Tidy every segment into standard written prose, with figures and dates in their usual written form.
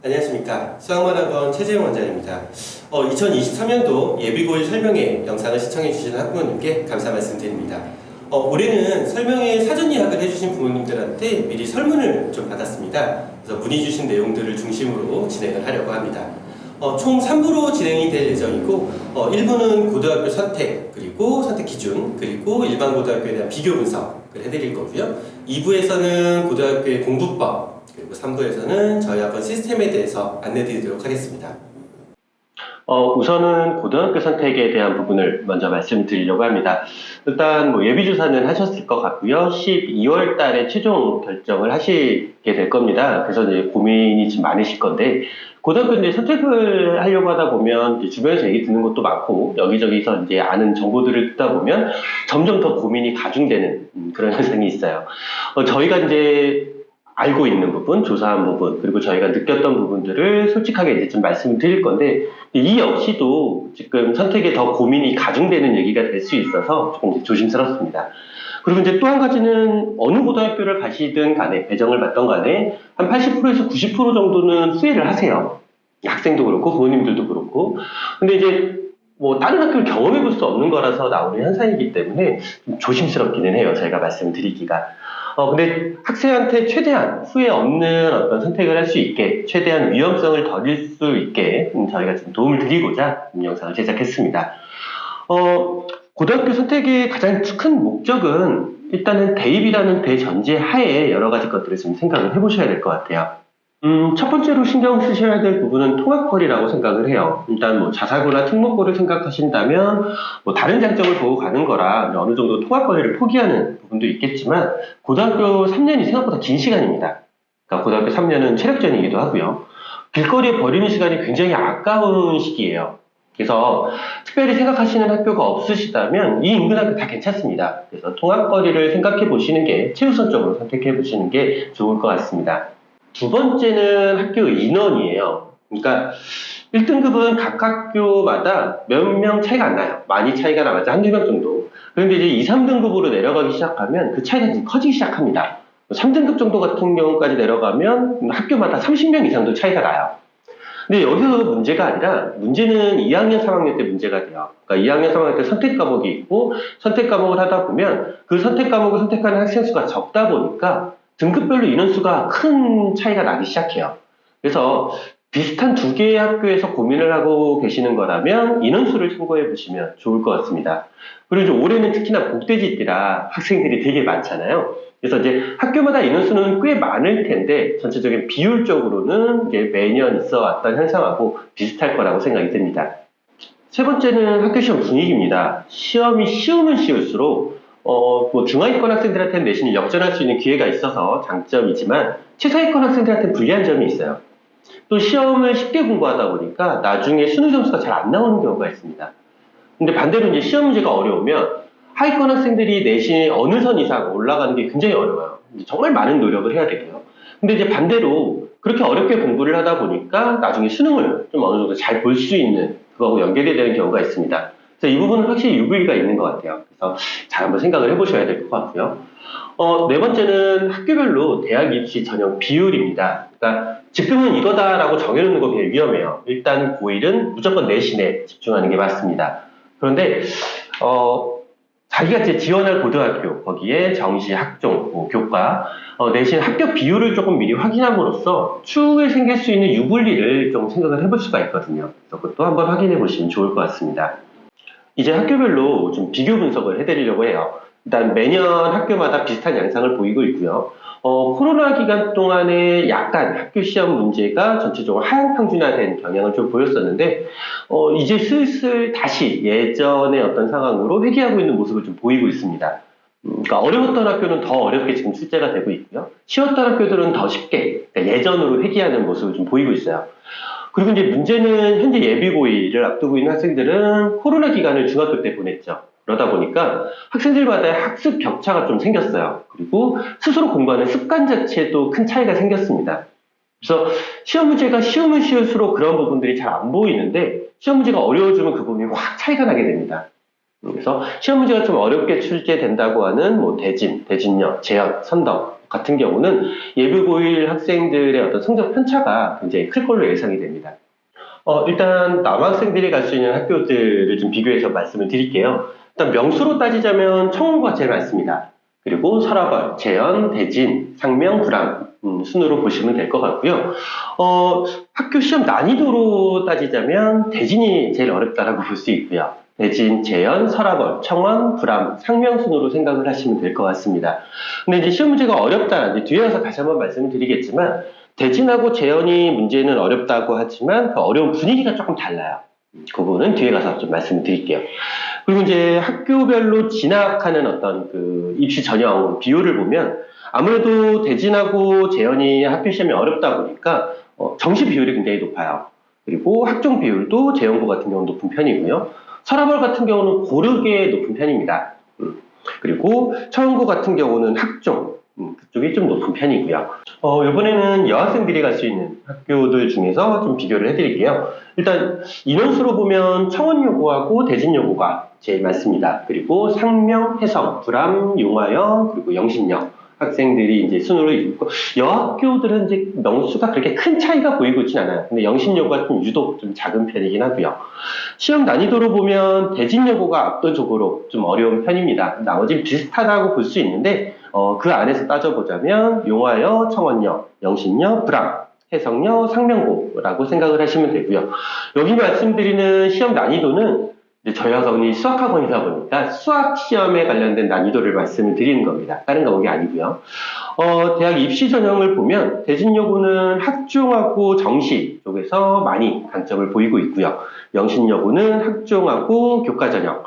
안녕하십니까. 수학만학원 최재용 원장입니다. 2023년도 예비고일 설명회 영상을 시청해주신 학부모님께 감사 말씀드립니다. 올해는 설명회 사전 예약을 해주신 부모님들한테 미리 설문을 좀 받았습니다. 그래서 문의 주신 내용들을 중심으로 진행을 하려고 합니다. 총 3부로 진행이 될 예정이고 1부는 고등학교 선택, 그리고 선택 기준, 그리고 일반 고등학교에 대한 비교 분석을 해드릴 거고요. 2부에서는 고등학교의 공부법, 그리고 3부에서는 저희 학원 시스템에 대해서 안내드리도록 하겠습니다. 우선은 고등학교 선택에 대한 부분을 먼저 말씀드리려고 합니다. 일단 예비조사는 하셨을 것 같고요. 12월 달에 최종 결정을 하시게 될 겁니다. 그래서 이제 고민이 좀 많으실 건데, 고등학교 이제 선택을 하려고 하다 보면 이제 주변에서 얘기 듣는 것도 많고, 여기저기서 이제 아는 정보들을 듣다 보면 점점 더 고민이 가중되는 그런 현상이 있어요. 저희가 이제 알고 있는 부분, 조사한 부분, 그리고 저희가 느꼈던 부분들을 솔직하게 이제 좀 말씀을 드릴 건데, 이 역시도 지금 선택에 더 고민이 가중되는 얘기가 될 수 있어서 조금 이제 조심스럽습니다. 그리고 이제 또 한 가지는 어느 고등학교를 가시든 간에, 배정을 받던 간에 한 80%에서 90% 정도는 후회를 하세요. 학생도 그렇고, 부모님들도 그렇고. 근데 이제 다른 학교를 경험해 볼 수 없는 거라서 나오는 현상이기 때문에 좀 조심스럽기는 해요. 저희가 말씀드리기가. 근데 학생한테 최대한 후회 없는 어떤 선택을 할 수 있게, 최대한 위험성을 덜릴 수 있게 저희가 좀 도움을 드리고자 이 영상을 제작했습니다. 고등학교 선택의 가장 큰 목적은 일단은 대입이라는 대전제 하에 여러 가지 것들을 좀 생각을 해보셔야 될 것 같아요. 첫 번째로 신경 쓰셔야 될 부분은 통합거리라고 생각을 해요. 일단 자사고나 특목고를 생각하신다면 다른 장점을 보고 가는 거라 어느 정도 통합거리를 포기하는 부분도 있겠지만, 고등학교 3년이 생각보다 긴 시간입니다. 그러니까 고등학교 3년은 체력전이기도 하고요. 길거리에 버리는 시간이 굉장히 아까운 시기예요. 그래서 특별히 생각하시는 학교가 없으시다면 이 인근 학교 다 괜찮습니다. 그래서 통합거리를 생각해 보시는 게 최우선적으로 선택해 보시는 게 좋을 것 같습니다. 두 번째는 학교 인원이에요. 그러니까 1등급은 각 학교마다 몇 명 차이가 안 나요. 많이 차이가 나봤자 한두 명 정도. 그런데 이제 2, 3등급으로 내려가기 시작하면 그 차이가 좀 커지기 시작합니다. 3등급 정도 같은 경우까지 내려가면 학교마다 30명 이상도 차이가 나요. 근데 여기서 문제가 아니라, 문제는 2학년, 3학년 때 문제가 돼요. 그러니까 2학년, 3학년 때 선택 과목이 있고, 선택 과목을 하다 보면 그 선택 과목을 선택하는 학생 수가 적다 보니까 등급별로 인원수가 큰 차이가 나기 시작해요. 그래서 비슷한 두 개의 학교에서 고민을 하고 계시는 거라면 인원수를 참고해 보시면 좋을 것 같습니다. 그리고 이제 올해는 특히나 복돼지띠라 학생들이 되게 많잖아요. 그래서 이제 학교마다 인원수는 꽤 많을 텐데, 전체적인 비율적으로는 이제 매년 있어 왔던 현상하고 비슷할 거라고 생각이 듭니다. 세 번째는 학교 시험 분위기입니다. 시험이 쉬우면 쉬울수록 중하위권 학생들한테는 내신을 역전할 수 있는 기회가 있어서 장점이지만, 최상위권 학생들한테는 불리한 점이 있어요. 또 시험을 쉽게 공부하다 보니까 나중에 수능 점수가 잘 안 나오는 경우가 있습니다. 근데 반대로 이제 시험 문제가 어려우면 하위권 학생들이 내신이 어느 선 이상 올라가는 게 굉장히 어려워요. 정말 많은 노력을 해야 되고요. 근데 이제 반대로 그렇게 어렵게 공부를 하다 보니까 나중에 수능을 좀 어느 정도 잘 볼 수 있는, 그거하고 연결이 되는 경우가 있습니다. 그래서 이 부분은 확실히 유불리가 있는 것 같아요. 그래서 잘 한번 생각을 해보셔야 될 것 같고요. 네 번째는 학교별로 대학 입시 전형 비율입니다. 그러니까 지금은 이거다라고 정해놓는 거 굉장히 위험해요. 일단 고1은 무조건 내신에 집중하는 게 맞습니다. 그런데 자기가 이제 지원할 고등학교, 거기에 정시, 학종, 교과, 내신 합격 비율을 조금 미리 확인함으로써 추후에 생길 수 있는 유불리를 좀 생각을 해볼 수가 있거든요. 그래서 그것도 한번 확인해 보시면 좋을 것 같습니다. 이제 학교별로 좀 비교 분석을 해드리려고 해요. 일단 매년 학교마다 비슷한 양상을 보이고 있고요. 코로나 기간 동안에 약간 학교 시험 문제가 전체적으로 하향 평준화된 경향을 좀 보였었는데, 이제 슬슬 다시 예전의 어떤 상황으로 회귀하고 있는 모습을 좀 보이고 있습니다. 그러니까 어려웠던 학교는 더 어렵게 지금 출제가 되고 있고요. 쉬웠던 학교들은 더 쉽게, 그러니까 예전으로 회귀하는 모습을 좀 보이고 있어요. 그리고 이제 문제는 현재 예비고일을 앞두고 있는 학생들은 코로나 기간을 중학교 때 보냈죠. 그러다 보니까 학생들마다의 학습 격차가 좀 생겼어요. 그리고 스스로 공부하는 습관 자체도 큰 차이가 생겼습니다. 그래서 시험 문제가 쉬우면 쉬울수록 그런 부분들이 잘 안 보이는데, 시험 문제가 어려워지면 그 부분이 확 차이가 나게 됩니다. 그래서 시험 문제가 좀 어렵게 출제된다고 하는 대진, 대진여, 재현, 선덕, 같은 경우는 예비 고일 학생들의 어떤 성적 편차가 굉장히 클 걸로 예상이 됩니다. 일단 남학생들이 갈 수 있는 학교들을 좀 비교해서 말씀을 드릴게요. 일단 명수로 따지자면 청운고가 제일 많습니다. 그리고 서라벌, 재연, 대진, 상명, 불암 순으로 보시면 될 것 같고요. 학교 시험 난이도로 따지자면 대진이 제일 어렵다라고 볼 수 있고요. 대진, 재연, 서라벌, 청원, 불암, 상명 순으로 생각을 하시면 될 것 같습니다. 근데 이제 시험 문제가 어렵다. 이제 뒤에 가서 다시 한번 말씀을 드리겠지만 대진하고 재연이 문제는 어렵다고 하지만 그 어려운 분위기가 조금 달라요. 그 부분은 뒤에 가서 좀 말씀을 드릴게요. 그리고 이제 학교별로 진학하는 어떤 그 입시 전형 비율을 보면 아무래도 대진하고 재연이 학교 시험이 어렵다 보니까 정시 비율이 굉장히 높아요. 그리고 학종 비율도 재연고 같은 경우는 높은 편이고요. 서라벌 같은 경우는 고르게 높은 편입니다. 그리고 청운고 같은 경우는 학종 그쪽이 좀 높은 편이고요. 이번에는 여학생들이 갈 수 있는 학교들 중에서 좀 비교를 해드릴게요. 일단 인원수로 보면 청원여고하고 대진여고가 제일 많습니다. 그리고 상명, 해성, 불암, 용화여, 그리고 영신여 학생들이 이제 순으로 있고 여학교들은 이제 명수가 그렇게 큰 차이가 보이고 있진 않아요. 근데 영신여고가 좀 유독 좀 작은 편이긴 하고요. 시험 난이도로 보면 대진여고가 압도적으로 좀 어려운 편입니다. 나머지는 비슷하다고 볼 수 있는데 그 안에서 따져보자면 용화여, 청원여, 영신여, 불암, 해성여, 상명고라고 생각을 하시면 되고요. 여기 말씀드리는 시험 난이도는 이제 저희 학원이 수학학원이다 보니까 수학 시험에 관련된 난이도를 말씀을 드리는 겁니다. 다른 과목이 아니고요. 대학 입시 전형을 보면 대진여고는 학종하고 정시 쪽에서 많이 강점을 보이고 있고요. 영신여고는 학종하고 교과 전형,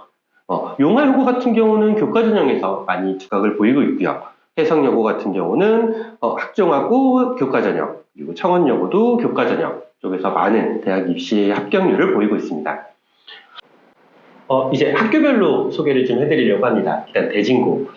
용화여고 같은 경우는 교과 전형에서 많이 두각을 보이고 있고요. 해성여고 같은 경우는 학종하고 교과 전형, 그리고 청원여고도 교과 전형 쪽에서 많은 대학 입시 합격률을 보이고 있습니다. 이제 학교별로 소개를 좀 해드리려고 합니다. 일단 대진고.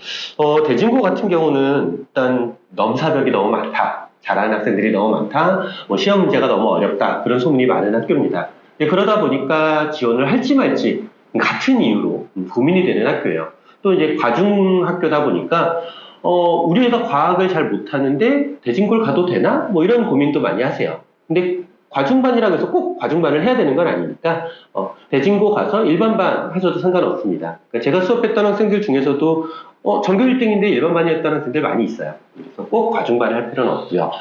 대진고 같은 경우는 일단 넘사벽이 너무 많다. 잘하는 학생들이 너무 많다. 시험 문제가 너무 어렵다. 그런 소문이 많은 학교입니다. 그러다 보니까 지원을 할지 말지 같은 이유로 고민이 되는 학교예요. 또 이제 과중학교다 보니까 우리 애가 과학을 잘 못하는데 대진고를 가도 되나? 이런 고민도 많이 하세요. 근데 과중반이라고 해서 꼭 과중반을 해야 되는 건 아니니까 대진고 가서 일반반 하셔도 상관없습니다. 그러니까 제가 수업했던 학생들 중에서도 전교 1등인데 일반반이었던 학생들 많이 있어요. 그래서 꼭 과중반을 할 필요는 없고요.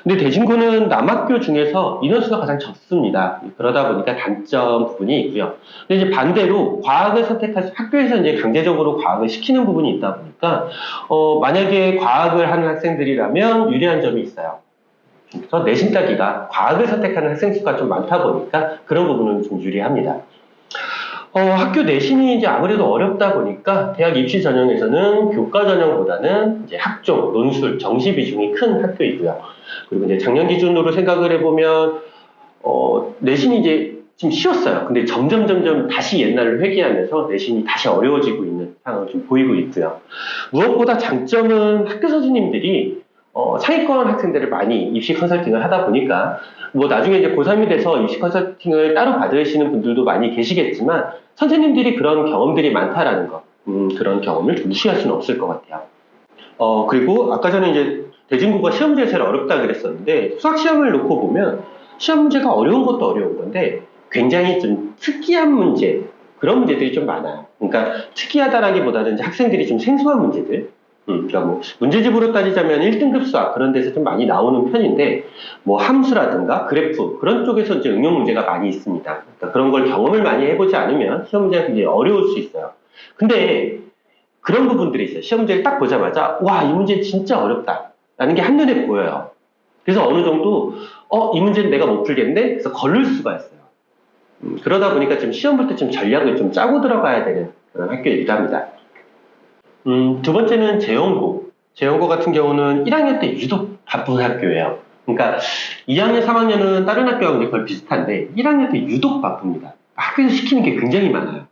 근데 대진고는 남학교 중에서 인원수가 가장 적습니다. 그러다 보니까 단점 부분이 있고요. 근데 이제 반대로 과학을 선택할 학교에서 이제 강제적으로 과학을 시키는 부분이 있다 보니까 만약에 과학을 하는 학생들이라면 유리한 점이 있어요. 그래서 내신 따기가 과학을 선택하는 학생 수가 좀 많다 보니까 그런 부분은 좀 유리합니다. 학교 내신이 이제 아무래도 어렵다 보니까 대학 입시 전형에서는 교과 전형보다는 이제 학종, 논술, 정시 비중이 큰 학교이고요. 그리고 이제 작년 기준으로 생각을 해보면 내신이 이제 좀 쉬웠어요. 근데 점점 다시 옛날로 회귀하면서 내신이 다시 어려워지고 있는 상황을 좀 보이고 있고요. 무엇보다 장점은 학교 선생님들이 상위권 학생들을 많이 입시 컨설팅을 하다 보니까 나중에 이제 고3이 돼서 입시 컨설팅을 따로 받으시는 분들도 많이 계시겠지만 선생님들이 그런 경험들이 많다라는 거 그런 경험을 좀 무시할 수는 없을 것 같아요. 그리고 아까 전에 이제 대진고가 시험 문제가 제일 어렵다 그랬었는데 수학 시험을 놓고 보면 시험 문제가 어려운 것도 어려운 건데 굉장히 좀 특이한 문제 그런 문제들이 좀 많아요. 그러니까 특이하다라기보다는 이제 학생들이 좀 생소한 문제들 그러니까 문제집으로 따지자면 1등급 수학 그런 데서 좀 많이 나오는 편인데 함수라든가 그래프 그런 쪽에서 이제 응용 문제가 많이 있습니다. 그러니까 그런 걸 경험을 많이 해보지 않으면 시험 문제가 굉장히 어려울 수 있어요. 근데 그런 부분들이 있어요. 시험 문제를 딱 보자마자 와, 이 문제 진짜 어렵다 라는 게 한눈에 보여요. 그래서 어느 정도 이 문제는 내가 못 풀겠는데 그래서 걸릴 수가 있어요. 그러다 보니까 좀 시험 볼 때 좀 전략을 좀 짜고 들어가야 되는 그런 학교이기도 합니다. 두 번째는 재연고. 재연고 같은 경우는 1학년 때 유독 바쁜 학교예요. 그러니까 2학년, 3학년은 다른 학교하고 거의 비슷한데 1학년 때 유독 바쁩니다. 학교에서 시키는 게 굉장히 많아요.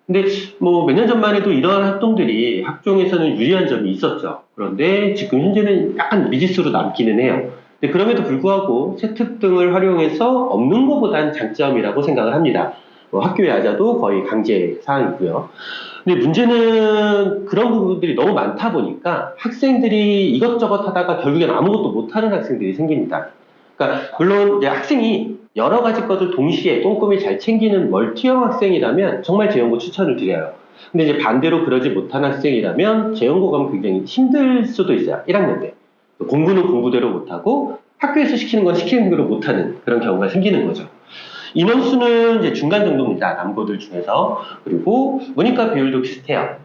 근데 몇 년 전만 해도 이러한 활동들이 학종에서는 유리한 점이 있었죠. 그런데 지금 현재는 약간 미지수로 남기는 해요. 근데 그럼에도 불구하고 세특 등을 활용해서 없는 것보다는 장점이라고 생각을 합니다. 학교에 하자도 거의 강제 사항이고요. 근데 문제는 그런 부분들이 너무 많다 보니까 학생들이 이것저것 하다가 결국엔 아무것도 못하는 학생들이 생깁니다. 그러니까 물론 이제 학생이 여러 가지 것을 동시에 꼼꼼히 잘 챙기는 멀티형 학생이라면 정말 재연고 추천을 드려요. 근데 이제 반대로 그러지 못한 학생이라면 재연고 가면 굉장히 힘들 수도 있어요. 1학년 때. 공부는 공부대로 못하고 학교에서 시키는 건 시키는 대로 못하는 그런 경우가 생기는 거죠. 인원수는 이제 중간 정도입니다. 남고들 중에서. 그리고 문이과 비율도 비슷해요.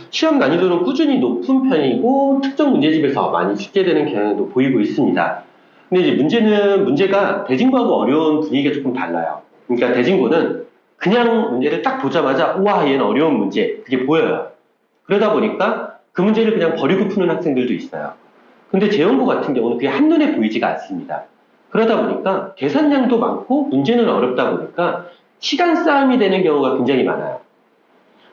시험 난이도는 꾸준히 높은 편이고 특정 문제집에서 많이 출제되는 경향도 보이고 있습니다. 근데 이제 문제가 대진고하고 어려운 분위기가 조금 달라요. 그러니까 대진고는 그냥 문제를 딱 보자마자 우와 얘는 어려운 문제 그게 보여요. 그러다 보니까 그 문제를 그냥 버리고 푸는 학생들도 있어요. 근데 재연고 같은 경우는 그게 한눈에 보이지가 않습니다. 그러다 보니까 계산량도 많고 문제는 어렵다 보니까 시간 싸움이 되는 경우가 굉장히 많아요.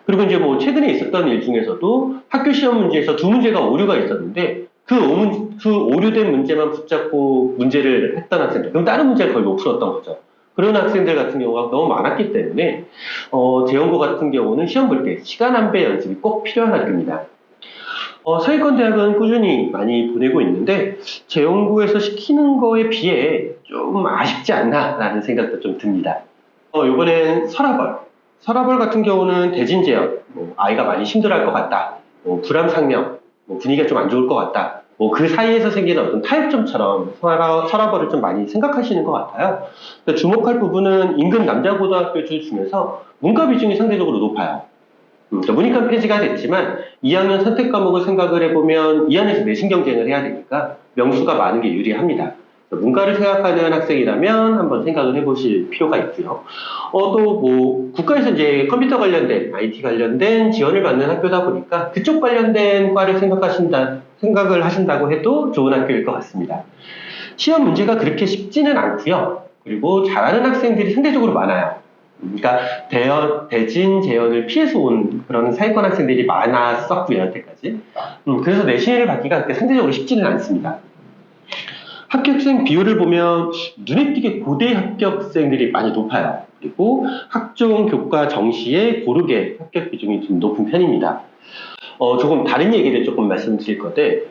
그리고 이제 뭐 최근에 있었던 일 중에서도 학교 시험 문제에서 두 문제가 오류가 있었는데 그 오류된 문제만 붙잡고 문제를 했던 학생들, 그럼 다른 문제를 거의 못 풀었던 거죠. 그런 학생들 같은 경우가 너무 많았기 때문에 재연고 같은 경우는 시험 볼 때 시간 안배 연습이 꼭 필요한 학교입니다. 상위권 대학은 꾸준히 많이 보내고 있는데 재연구에서 시키는 거에 비해 좀 아쉽지 않나라는 생각도 좀 듭니다. 이번엔 서라벌 같은 경우는 대진제연, 아이가 많이 힘들어할 것 같다, 불암상명, 분위기가 좀 안 좋을 것 같다, 그 사이에서 생기는 어떤 타협점처럼 서라벌을 좀 많이 생각하시는 것 같아요. 주목할 부분은 인근 남자고등학교들 중에서 문과 비중이 상대적으로 높아요. 문이과 폐지가 됐지만 2학년 선택 과목을 생각을 해보면 이 안에서 내신 경쟁을 해야 되니까 명수가 많은 게 유리합니다. 문과를 생각하는 학생이라면 한번 생각을 해보실 필요가 있고요. 또 국가에서 이제 컴퓨터 관련된 IT 관련된 지원을 받는 학교다 보니까 그쪽 관련된 과를 생각을 하신다고 해도 좋은 학교일 것 같습니다. 시험 문제가 그렇게 쉽지는 않고요. 그리고 잘하는 학생들이 상대적으로 많아요. 그러니까 대진, 재연을 피해서 온 그런 사회권 학생들이 많았었고요, 여태까지. 그래서 내신을 받기가 그렇게 상대적으로 쉽지는 않습니다. 합격생 비율을 보면 눈에 띄게 고대 합격생들이 많이 높아요. 그리고 학종, 교과, 정시에 고르게 합격 비중이 좀 높은 편입니다. 조금 다른 얘기를 조금 말씀드릴 건데,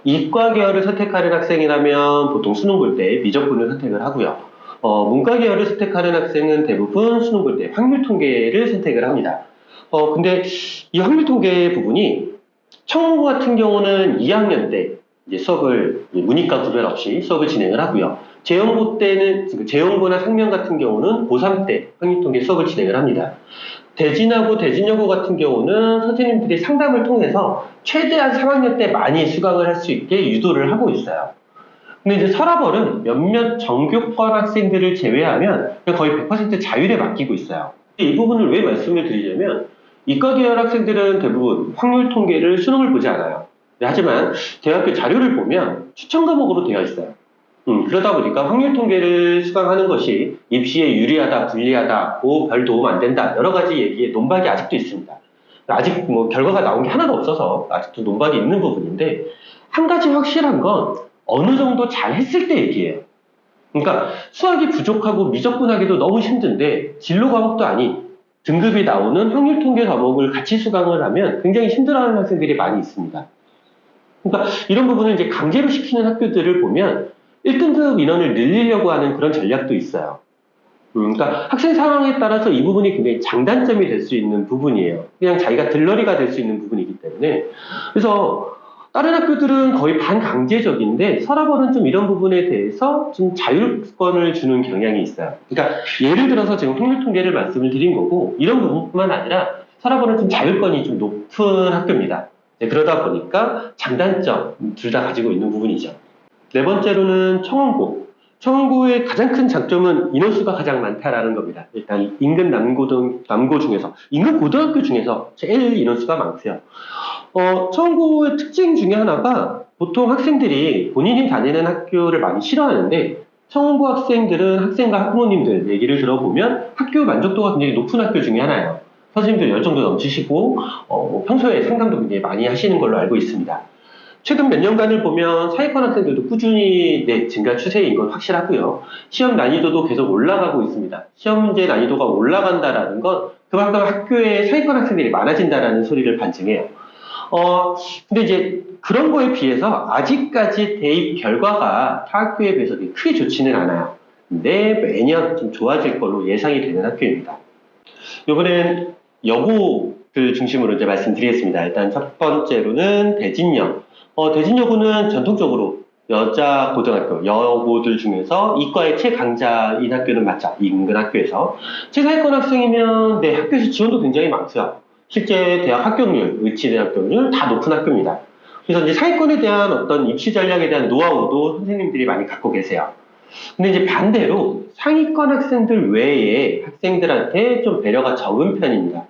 이과 계열을 선택하는 학생이라면 보통 수능 볼 때 미적분을 선택을 하고요. 문과 계열을 선택하는 학생은 대부분 수능 볼 때 확률 통계를 선택을 합니다. 근데 이 확률 통계 부분이 청운고 같은 경우는 2학년 때 이제 수업을 문이과 구별 없이 수업을 진행을 하고요. 재연고 때는 재연고나 상명 같은 경우는 고3 때 확률 통계 수업을 진행을 합니다. 대진하고 대진여고 같은 경우는 선생님들이 상담을 통해서 최대한 3학년 때 많이 수강을 할 수 있게 유도를 하고 있어요. 근데 이제 서라벌은 몇몇 정교권 학생들을 제외하면 거의 100% 자율에 맡기고 있어요. 이 부분을 왜 말씀을 드리냐면 이과 계열 학생들은 대부분 확률 통계를 수능을 보지 않아요. 하지만 대학교 자료를 보면 추천 과목으로 되어 있어요. 그러다 보니까 확률 통계를 수강하는 것이 입시에 유리하다, 불리하다, 별 도움 안 된다, 여러 가지 얘기에 논박이 아직도 있습니다. 아직 결과가 나온 게 하나도 없어서 아직도 논박이 있는 부분인데, 한 가지 확실한 건 어느 정도 잘 했을 때 얘기예요. 그러니까 수학이 부족하고 미적분하기도 너무 힘든데 진로 과목도 아닌 등급이 나오는 확률 통계 과목을 같이 수강을 하면 굉장히 힘들어하는 학생들이 많이 있습니다. 그러니까 이런 부분을 이제 강제로 시키는 학교들을 보면 1등급 인원을 늘리려고 하는 그런 전략도 있어요. 그러니까 학생 상황에 따라서 이 부분이 굉장히 장단점이 될 수 있는 부분이에요. 그냥 자기가 들러리가 될 수 있는 부분이기 때문에. 그래서 다른 학교들은 거의 반강제적인데 서라벌은 좀 이런 부분에 대해서 좀 자율권을 주는 경향이 있어요. 그러니까 예를 들어서 지금 확률 통계를 말씀을 드린 거고, 이런 부분뿐만 아니라 서라벌은 좀 자율권이 좀 높은 학교입니다. 그러다 보니까 장단점 둘 다 가지고 있는 부분이죠. 네 번째로는 청운고. 청운고의 가장 큰 장점은 인원수가 가장 많다라는 겁니다. 일단 인근 남고 중에서, 인근 고등학교 중에서 제일 인원수가 많고요. 청운고의 특징 중에 하나가 보통 학생들이 본인이 다니는 학교를 많이 싫어하는데, 청운고 학생들은 학생과 학부모님들 얘기를 들어보면 학교 만족도가 굉장히 높은 학교 중에 하나예요. 선생님들 열정도 넘치시고 평소에 상담도 굉장히 많이 하시는 걸로 알고 있습니다. 최근 몇 년간을 보면 사회권 학생들도 꾸준히 증가 추세인 건 확실하고요. 시험 난이도도 계속 올라가고 있습니다. 시험 문제 난이도가 올라간다라는 건 그만큼 학교에 사회권 학생들이 많아진다라는 소리를 반증해요. 근데 이제 그런 거에 비해서 아직까지 대입 결과가 타 학교에 비해서 크게 좋지는 않아요. 근데 매년 좀 좋아질 걸로 예상이 되는 학교입니다. 이번엔 여고들 중심으로 이제 말씀드리겠습니다. 일단 첫 번째로는 대진여. 대진여고는 전통적으로 여자 고등학교, 여고들 중에서 이과의 최강자인 학교는 맞죠. 인근 학교에서. 최상위권 학생이면 학교에서 지원도 굉장히 많고요. 실제 대학 합격률, 의치대 합격률 다 높은 학교입니다. 그래서 이제 상위권에 대한 어떤 입시 전략에 대한 노하우도 선생님들이 많이 갖고 계세요. 근데 이제 반대로 상위권 학생들 외에 학생들한테 좀 배려가 적은 편입니다.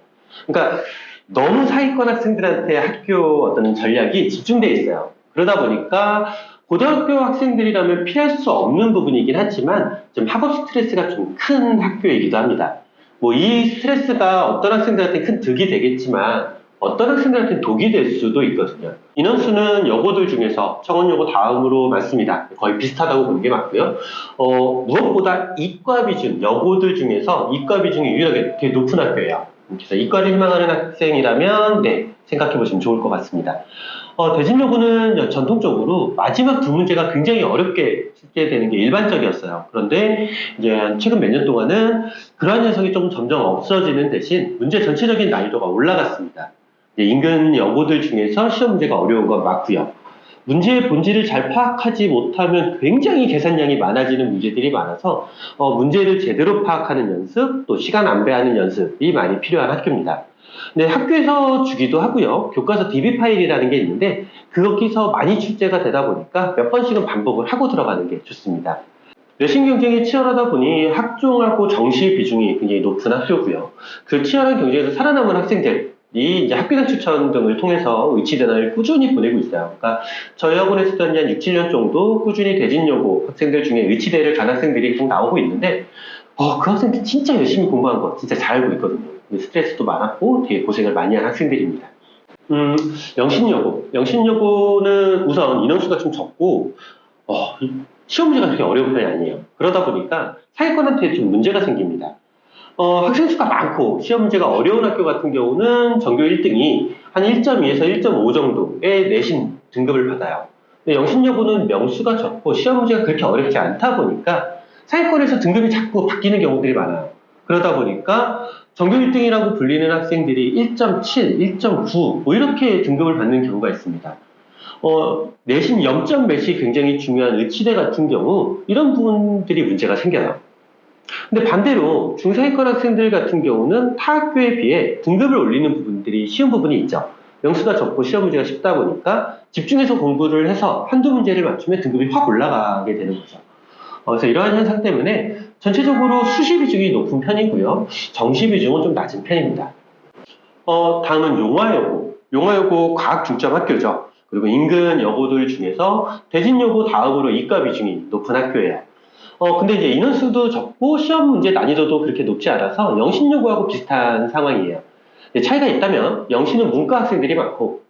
그러니까 너무 상위권 학생들한테 학교 어떤 전략이 집중되어 있어요. 그러다 보니까 고등학교 학생들이라면 피할 수 없는 부분이긴 하지만 좀 학업 스트레스가 좀 큰 학교이기도 합니다. 뭐 이 스트레스가 어떤 학생들한테 큰 득이 되겠지만 어떤 학생들한테는 독이 될 수도 있거든요. 인원수는 여고들 중에서 청원여고 다음으로 많습니다. 거의 비슷하다고 보는 게 맞고요. 무엇보다 이과 비중, 여고들 중에서 이과 비중이 유일하게 되게 높은 학교예요. 그래서 이과를 희망하는 학생이라면 생각해 보시면 좋을 것 같습니다. 대진여고는 전통적으로 마지막 두 문제가 굉장히 어렵게 쉽게 되는 게 일반적이었어요. 그런데 이제 최근 몇 년 동안은 그러한 녀석이 좀 점점 없어지는 대신 문제 전체적인 난이도가 올라갔습니다. 인근 여고들 중에서 시험 문제가 어려운 건 맞고요. 문제의 본질을 잘 파악하지 못하면 굉장히 계산량이 많아지는 문제들이 많아서 문제를 제대로 파악하는 연습, 또 시간 안배하는 연습이 많이 필요한 학교입니다. 네, 학교에서 주기도 하고요. 교과서 DB 파일이라는 게 있는데 거기서 많이 출제가 되다 보니까 몇 번씩은 반복을 하고 들어가는 게 좋습니다. 내신 경쟁이 치열하다 보니 학종하고 정시 비중이 굉장히 높은 학교고요. 그 치열한 경쟁에서 살아남은 학생들이 이제 학교장 추천 등을 통해서 의치대나를 꾸준히 보내고 있어요. 그러니까 저희 학원에서도 한 6, 7년 정도 꾸준히 대진여고 학생들 중에 의치대를 간 학생들이 계속 나오고 있는데 그 학생들 진짜 열심히 공부한 거 진짜 잘 알고 있거든요. 스트레스도 많았고 되게 고생을 많이 한 학생들입니다. 영신여고는 우선 인원수가 좀 적고 시험 문제가 그렇게 어려운 편이 아니에요. 그러다 보니까 사회권한테 좀 문제가 생깁니다. 학생 수가 많고 시험 문제가 어려운 학교 같은 경우는 전교 1등이 한 1.2에서 1.5 정도의 내신 등급을 받아요. 근데 영신여고는 명수가 적고 시험 문제가 그렇게 어렵지 않다 보니까 상위권에서 등급이 자꾸 바뀌는 경우들이 많아요. 그러다 보니까 전교 1등이라고 불리는 학생들이 1.7, 1.9 뭐 이렇게 등급을 받는 경우가 있습니다. 내신 0점 몇이 굉장히 중요한 의치대 같은 경우 이런 부분들이 문제가 생겨요. 근데 반대로 중상위권 학생들 같은 경우는 타 학교에 비해 등급을 올리는 부분들이 쉬운 부분이 있죠. 명수가 적고 시험 문제가 쉽다 보니까 집중해서 공부를 해서 한두 문제를 맞추면 등급이 확 올라가게 되는 거죠. 그래서 이러한 현상 때문에 전체적으로 수시 비중이 높은 편이고요. 정시 비중은 좀 낮은 편입니다. 다음은 용화여고. 용화여고 과학 중점 학교죠. 그리고 인근 여고들 중에서 대진여고 다음으로 이과 비중이 높은 학교예요. 근데 이제 인원수도 적고 시험 문제 난이도도 그렇게 높지 않아서 영신여고하고 비슷한 상황이에요. 차이가 있다면 영신은 문과 학생들이 많고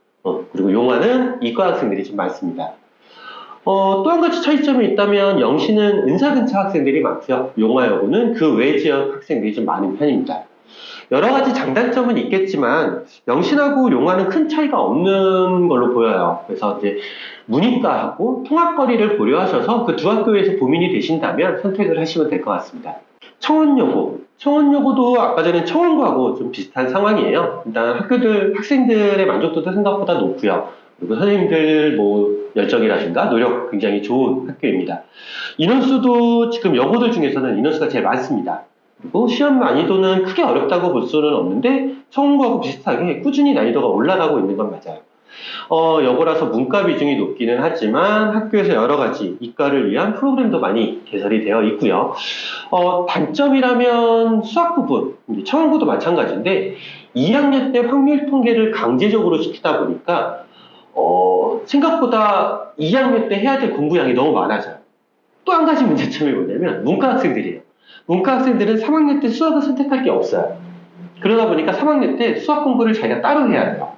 그리고 용화는 이과 학생들이 좀 많습니다. 또 한 가지 차이점이 있다면 영신은 은사근처 학생들이 많고요. 용화여고는 그 외 지역 학생들이 좀 많은 편입니다. 여러 가지 장단점은 있겠지만 영신하고 용화는 큰 차이가 없는 걸로 보여요. 그래서 이제 문이과하고 통합거리를 고려하셔서 그 두 학교에서 고민이 되신다면 선택을 하시면 될 것 같습니다. 청원여고도 아까 전에 청원고하고 좀 비슷한 상황이에요. 일단 학생들의 만족도도 생각보다 높고요. 그리고 선생님들 열정이라든가 노력 굉장히 좋은 학교입니다. 인원수도 지금 여고들 중에서는 인원수가 제일 많습니다. 그리고 시험 난이도는 크게 어렵다고 볼 수는 없는데 청원고하고 비슷하게 꾸준히 난이도가 올라가고 있는 건 맞아요. 여고라서 문과 비중이 높기는 하지만 학교에서 여러 가지 이과를 위한 프로그램도 많이 개설이 되어 있고요. 단점이라면 수학 부분, 청원고도 마찬가지인데 2학년 때 확률 통계를 강제적으로 시키다 보니까 생각보다 2학년 때 해야 될 공부량이 너무 많아져요. 또 한 가지 문제점이 뭐냐면 문과 학생들이에요. 문과 학생들은 3학년 때 수학을 선택할 게 없어요. 그러다 보니까 3학년 때 수학 공부를 자기가 따로 해야 돼요.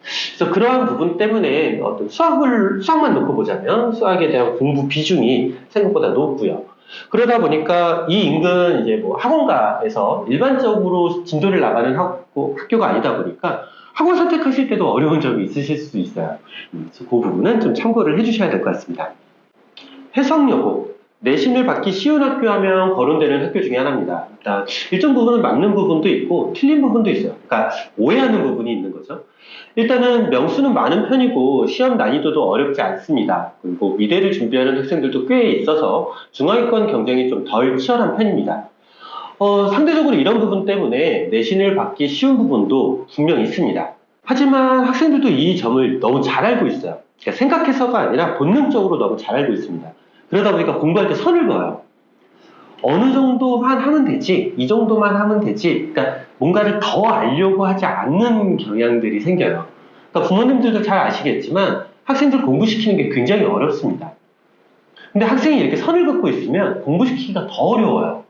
그래서 그러한 부분 때문에 어떤 수학만 놓고 보자면 수학에 대한 공부 비중이 생각보다 높고요. 그러다 보니까 이 인근 이제 뭐 학원가에서 일반적으로 진도를 나가는 학교가 아니다 보니까 학원 선택하실 때도 어려운 점이 있으실 수 있어요. 그래서 그 부분은 좀 참고를 해주셔야 될 것 같습니다. 해성여고, 내신을 받기 쉬운 학교 하면 거론되는 학교 중에 하나입니다. 일단 일정 부분은 맞는 부분도 있고 틀린 부분도 있어요. 그러니까 오해하는 부분이 있는 거죠. 일단은 명수는 많은 편이고 시험 난이도도 어렵지 않습니다. 그리고 미대를 준비하는 학생들도 꽤 있어서 중하위권 경쟁이 좀 덜 치열한 편입니다. 상대적으로 이런 부분 때문에 내신을 받기 쉬운 부분도 분명 있습니다. 하지만 학생들도 이 점을 너무 잘 알고 있어요. 그러니까 생각해서가 아니라 본능적으로 너무 잘 알고 있습니다. 그러다 보니까 공부할 때 선을 그어요. 어느 정도만 하면 되지, 이 정도만 하면 되지, 그러니까 뭔가를 더 알려고 하지 않는 경향들이 생겨요. 그러니까 부모님들도 잘 아시겠지만 학생들 공부시키는 게 굉장히 어렵습니다. 근데 학생이 이렇게 선을 긋고 있으면 공부시키기가 더 어려워요.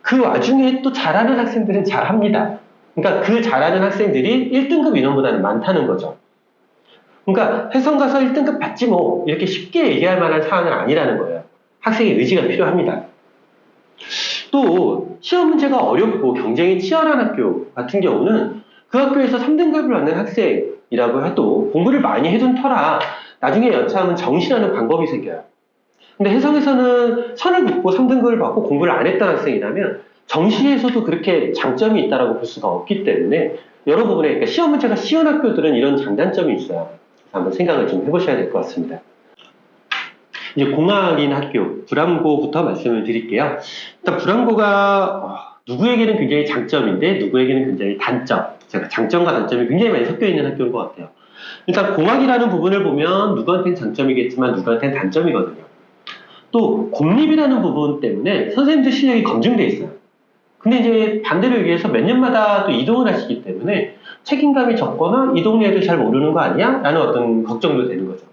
그 와중에 또 잘하는 학생들은 잘합니다. 그러니까 그 잘하는 학생들이 1등급 인원보다는 많다는 거죠. 그러니까 해성 가서 1등급 받지 뭐 이렇게 쉽게 얘기할 만한 상황은 아니라는 거예요. 학생의 의지가 필요합니다. 또 시험 문제가 어렵고 경쟁이 치열한 학교 같은 경우는 그 학교에서 3등급을 받는 학생이라고 해도 공부를 많이 해둔 터라 나중에 여차하면 정시라는 방법이 생겨요. 근데 해성에서는 선을 긋고 3등급을 받고 공부를 안 했던 학생이라면 정시에서도 그렇게 장점이 있다고 볼 수가 없기 때문에 여러 부분에 그러니까 시험 문제가 쉬운 학교들은 이런 장단점이 있어요. 그래서 한번 생각을 좀 해보셔야 될 것 같습니다. 이제 공학인 학교, 불암고부터 말씀을 드릴게요. 일단 불암고가 누구에게는 굉장히 장점인데 누구에게는 굉장히 단점, 장점과 단점이 굉장히 많이 섞여 있는 학교인 것 같아요. 일단 공학이라는 부분을 보면 누구한테는 장점이겠지만 누구한테는 단점이거든요. 또 공립이라는 부분 때문에 선생님들 실력이 검증돼 있어요. 근데 이제 반대로 얘기해서 몇 년마다 또 이동을 하시기 때문에 책임감이 적거나 이 동네 애들 잘 모르는 거 아니야? 라는 어떤 걱정도 되는 거죠.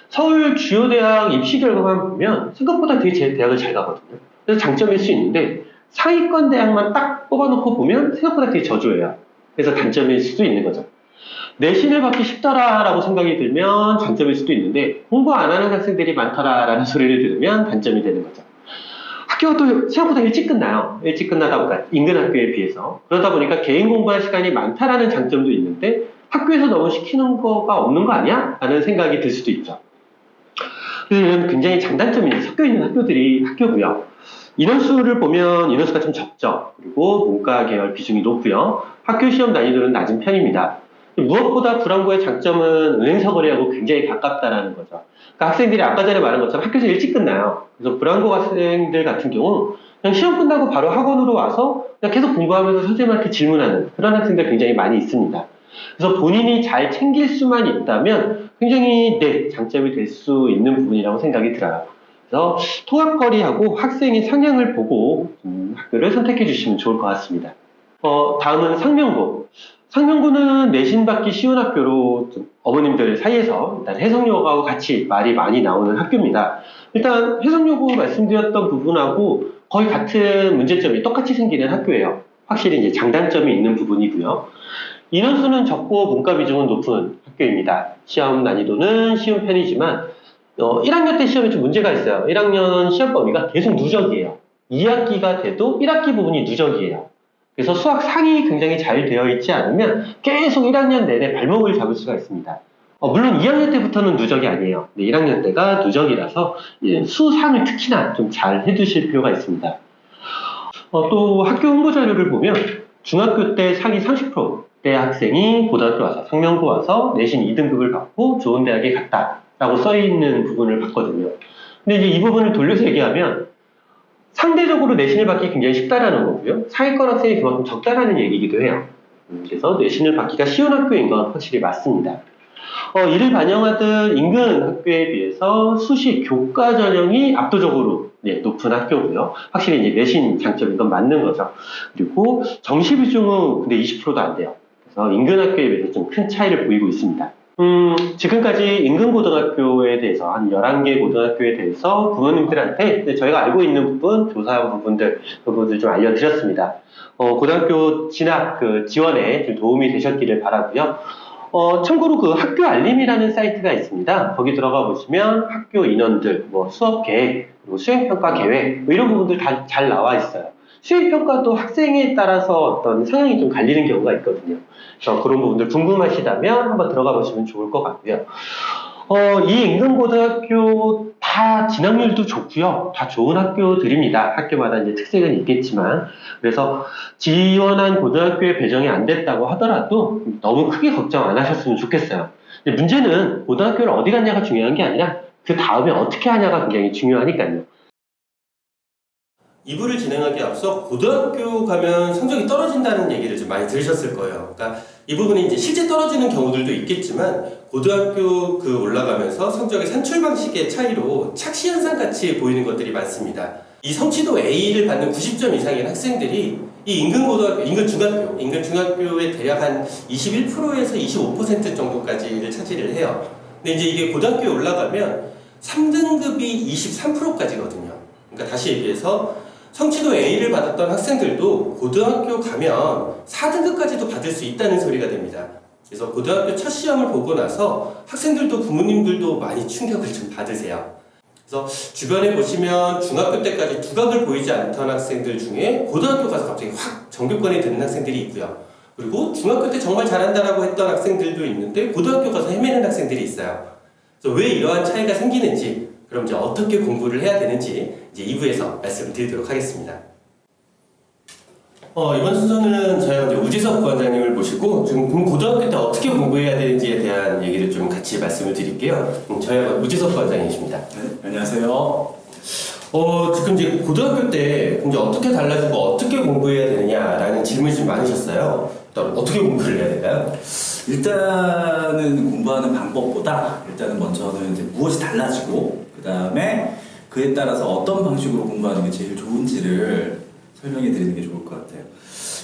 서울 주요 대학 입시 결과만 보면 생각보다 되게 제 대학을 잘 가거든요. 그래서 장점일 수 있는데 상위권 대학만 딱 뽑아놓고 보면 생각보다 되게 저조해요. 그래서 단점일 수도 있는 거죠. 내신을 받기 쉽더라라고 생각이 들면 장점일 수도 있는데 공부 안 하는 학생들이 많더라라는 소리를 들으면 단점이 되는 거죠. 학교가 또 생각보다 일찍 끝나요. 일찍 끝나다 보니까 인근 학교에 비해서. 그러다 보니까 개인 공부할 시간이 많다라는 장점도 있는데 학교에서 너무 시키는 거가 없는 거 아니야? 라는 생각이 들 수도 있죠. 그래서 이런 굉장히 장단점이 섞여 있는 학교고요. 인원수를 보면 인원수가 좀 적죠. 그리고 문과 계열 비중이 높고요. 학교 시험 난이도는 낮은 편입니다. 무엇보다 불암고의 장점은 은행서 거리하고 굉장히 가깝다라는 거죠. 그러니까 학생들이 아까 전에 말한 것처럼 학교에서 일찍 끝나요. 그래서 불암고 학생들 같은 경우 그냥 시험 끝나고 바로 학원으로 와서 그냥 계속 공부하면서 선생님한테 질문하는 그런 학생들 굉장히 많이 있습니다. 그래서 본인이 잘 챙길 수만 있다면 굉장히 장점이 될 수 있는 부분이라고 생각이 들어요. 그래서 통합거리하고 학생의 성향을 보고 학교를 선택해 주시면 좋을 것 같습니다. 다음은 상명고. 상명고는 내신 받기 쉬운 학교로 어머님들 사이에서 일단 해성여고하고 같이 말이 많이 나오는 학교입니다. 일단 해성여고 말씀드렸던 부분하고 거의 같은 문제점이 똑같이 생기는 학교예요. 확실히 이제 장단점이 있는 부분이고요. 인원수는 적고 문과 비중은 높은 학교입니다. 시험 난이도는 쉬운 편이지만 1학년 때 시험에 좀 문제가 있어요. 1학년 시험 범위가 계속 누적이에요. 2학기가 돼도 1학기 부분이 누적이에요. 그래서 수학 상이 굉장히 잘 되어 있지 않으면 계속 1학년 내내 발목을 잡을 수가 있습니다. 물론 2학년 때부터는 누적이 아니에요. 근데 1학년 때가 누적이라서 수상을 특히나 좀 잘 해두실 필요가 있습니다. 또 학교 홍보 자료를 보면 중학교 때 상위 30%대 학생이 고등학교 와서 상명고 와서 내신 2등급을 받고 좋은 대학에 갔다라고 써있는 부분을 봤거든요. 근데 이제 이 부분을 돌려서 얘기하면 상대적으로 내신을 받기 굉장히 쉽다라는 거고요. 상위권 학생이 그만큼 적다라는 얘기이기도 해요. 그래서 내신을 받기가 쉬운 학교인 건 확실히 맞습니다. 이를 반영하듯 인근 학교에 비해서 수시 교과 전형이 압도적으로 높은 학교고요. 확실히 이제 내신 장점인 건 맞는 거죠. 그리고 정시 비중은 근데 20%도 안 돼요. 그래서 인근 학교에 비해서 좀 큰 차이를 보이고 있습니다. 지금까지 인근고등학교에 대해서 한 11개 고등학교에 대해서 부모님들한테 저희가 알고 있는 부분, 조사한 부분들 좀 알려드렸습니다. 고등학교 진학 지원에 좀 도움이 되셨기를 바라고요. 참고로 그 학교 알림이라는 사이트가 있습니다. 거기 들어가 보시면 학교 인원들, 뭐 수업 계획, 그리고 수행평가 계획, 뭐 이런 부분들 다 잘 나와 있어요. 수행평가도 학생에 따라서 어떤 성향이 좀 갈리는 경우가 있거든요. 그래서 그런 부분들 궁금하시다면 한번 들어가 보시면 좋을 것 같고요. 이 인근고등학교 다 진학률도 좋고요. 다 좋은 학교들입니다. 학교마다 이제 특색은 있겠지만. 그래서 지원한 고등학교에 배정이 안 됐다고 하더라도 너무 크게 걱정 안 하셨으면 좋겠어요. 근데 문제는 고등학교를 어디 갔냐가 중요한 게 아니라 그 다음에 어떻게 하냐가 굉장히 중요하니까요. 2부를 진행하기 앞서 고등학교 가면 성적이 떨어진다는 얘기를 좀 많이 들으셨을 거예요. 그러니까 이 부분이 이제 실제 떨어지는 경우들도 있겠지만 고등학교 그 올라가면서 성적의 산출 방식의 차이로 착시 현상 같이 보이는 것들이 많습니다. 이 성취도 A를 받는 90점 이상인 학생들이 이 인근 고등학교, 인근 중학교의 대략 한 21%에서 25% 정도까지를 차지를 해요. 근데 이제 이게 고등학교에 올라가면 3등급이 23%까지거든요. 그러니까 다시 얘기해서 성취도 A를 받았던 학생들도 고등학교 가면 4등급까지도 받을 수 있다는 소리가 됩니다. 그래서 고등학교 첫 시험을 보고 나서 학생들도 부모님들도 많이 충격을 좀 받으세요. 그래서 주변에 보시면 중학교 때까지 두각을 보이지 않던 학생들 중에 고등학교 가서 갑자기 확 전교권에 드는 학생들이 있고요. 그리고 중학교 때 정말 잘한다라고 했던 학생들도 있는데 고등학교 가서 헤매는 학생들이 있어요. 그래서 왜 이러한 차이가 생기는지, 그럼 이제 어떻게 공부를 해야 되는지 이제 2부에서 말씀드리도록 하겠습니다. 이번 순서는 저희가 이제 우지석 부원장님을 모시고 지금 고등학교 때 어떻게 공부해야 되는지에 대한 얘기를 좀 같이 말씀을 드릴게요. 저희가 우지석 부원장님이십니다. 네, 안녕하세요. 지금 이제 고등학교 때 이제 어떻게 달라지고 어떻게 공부해야 되느냐라는 질문이 좀 많으셨어요. 어떻게 공부를 해야 될까요? 일단은 공부하는 방법보다 일단은 먼저는 이제 무엇이 달라지고 그 다음에 그에 따라서 어떤 방식으로 공부하는 게 제일 좋은지를 설명해 드리는 게 좋을 것 같아요.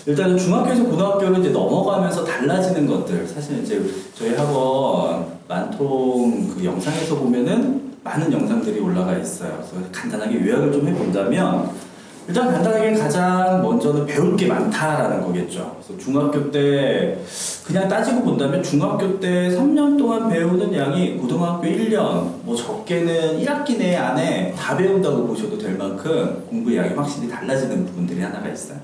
일단은 중학교에서 고등학교로 이제 넘어가면서 달라지는 것들, 사실 이제 저희 학원 만통 그 영상에서 보면은 많은 영상들이 올라가 있어요. 그래서 간단하게 요약을 좀 해본다면, 일단 간단하게 가장 먼저는 배울 게 많다라는 거겠죠. 그래서 중학교 때 그냥 따지고 본다면 중학교 때 3년 동안 배우는 양이 고등학교 1년, 뭐 적게는 1학기 내 안에 다 배운다고 보셔도 될 만큼 공부 양이 확실히 달라지는 부분들이 하나가 있어요.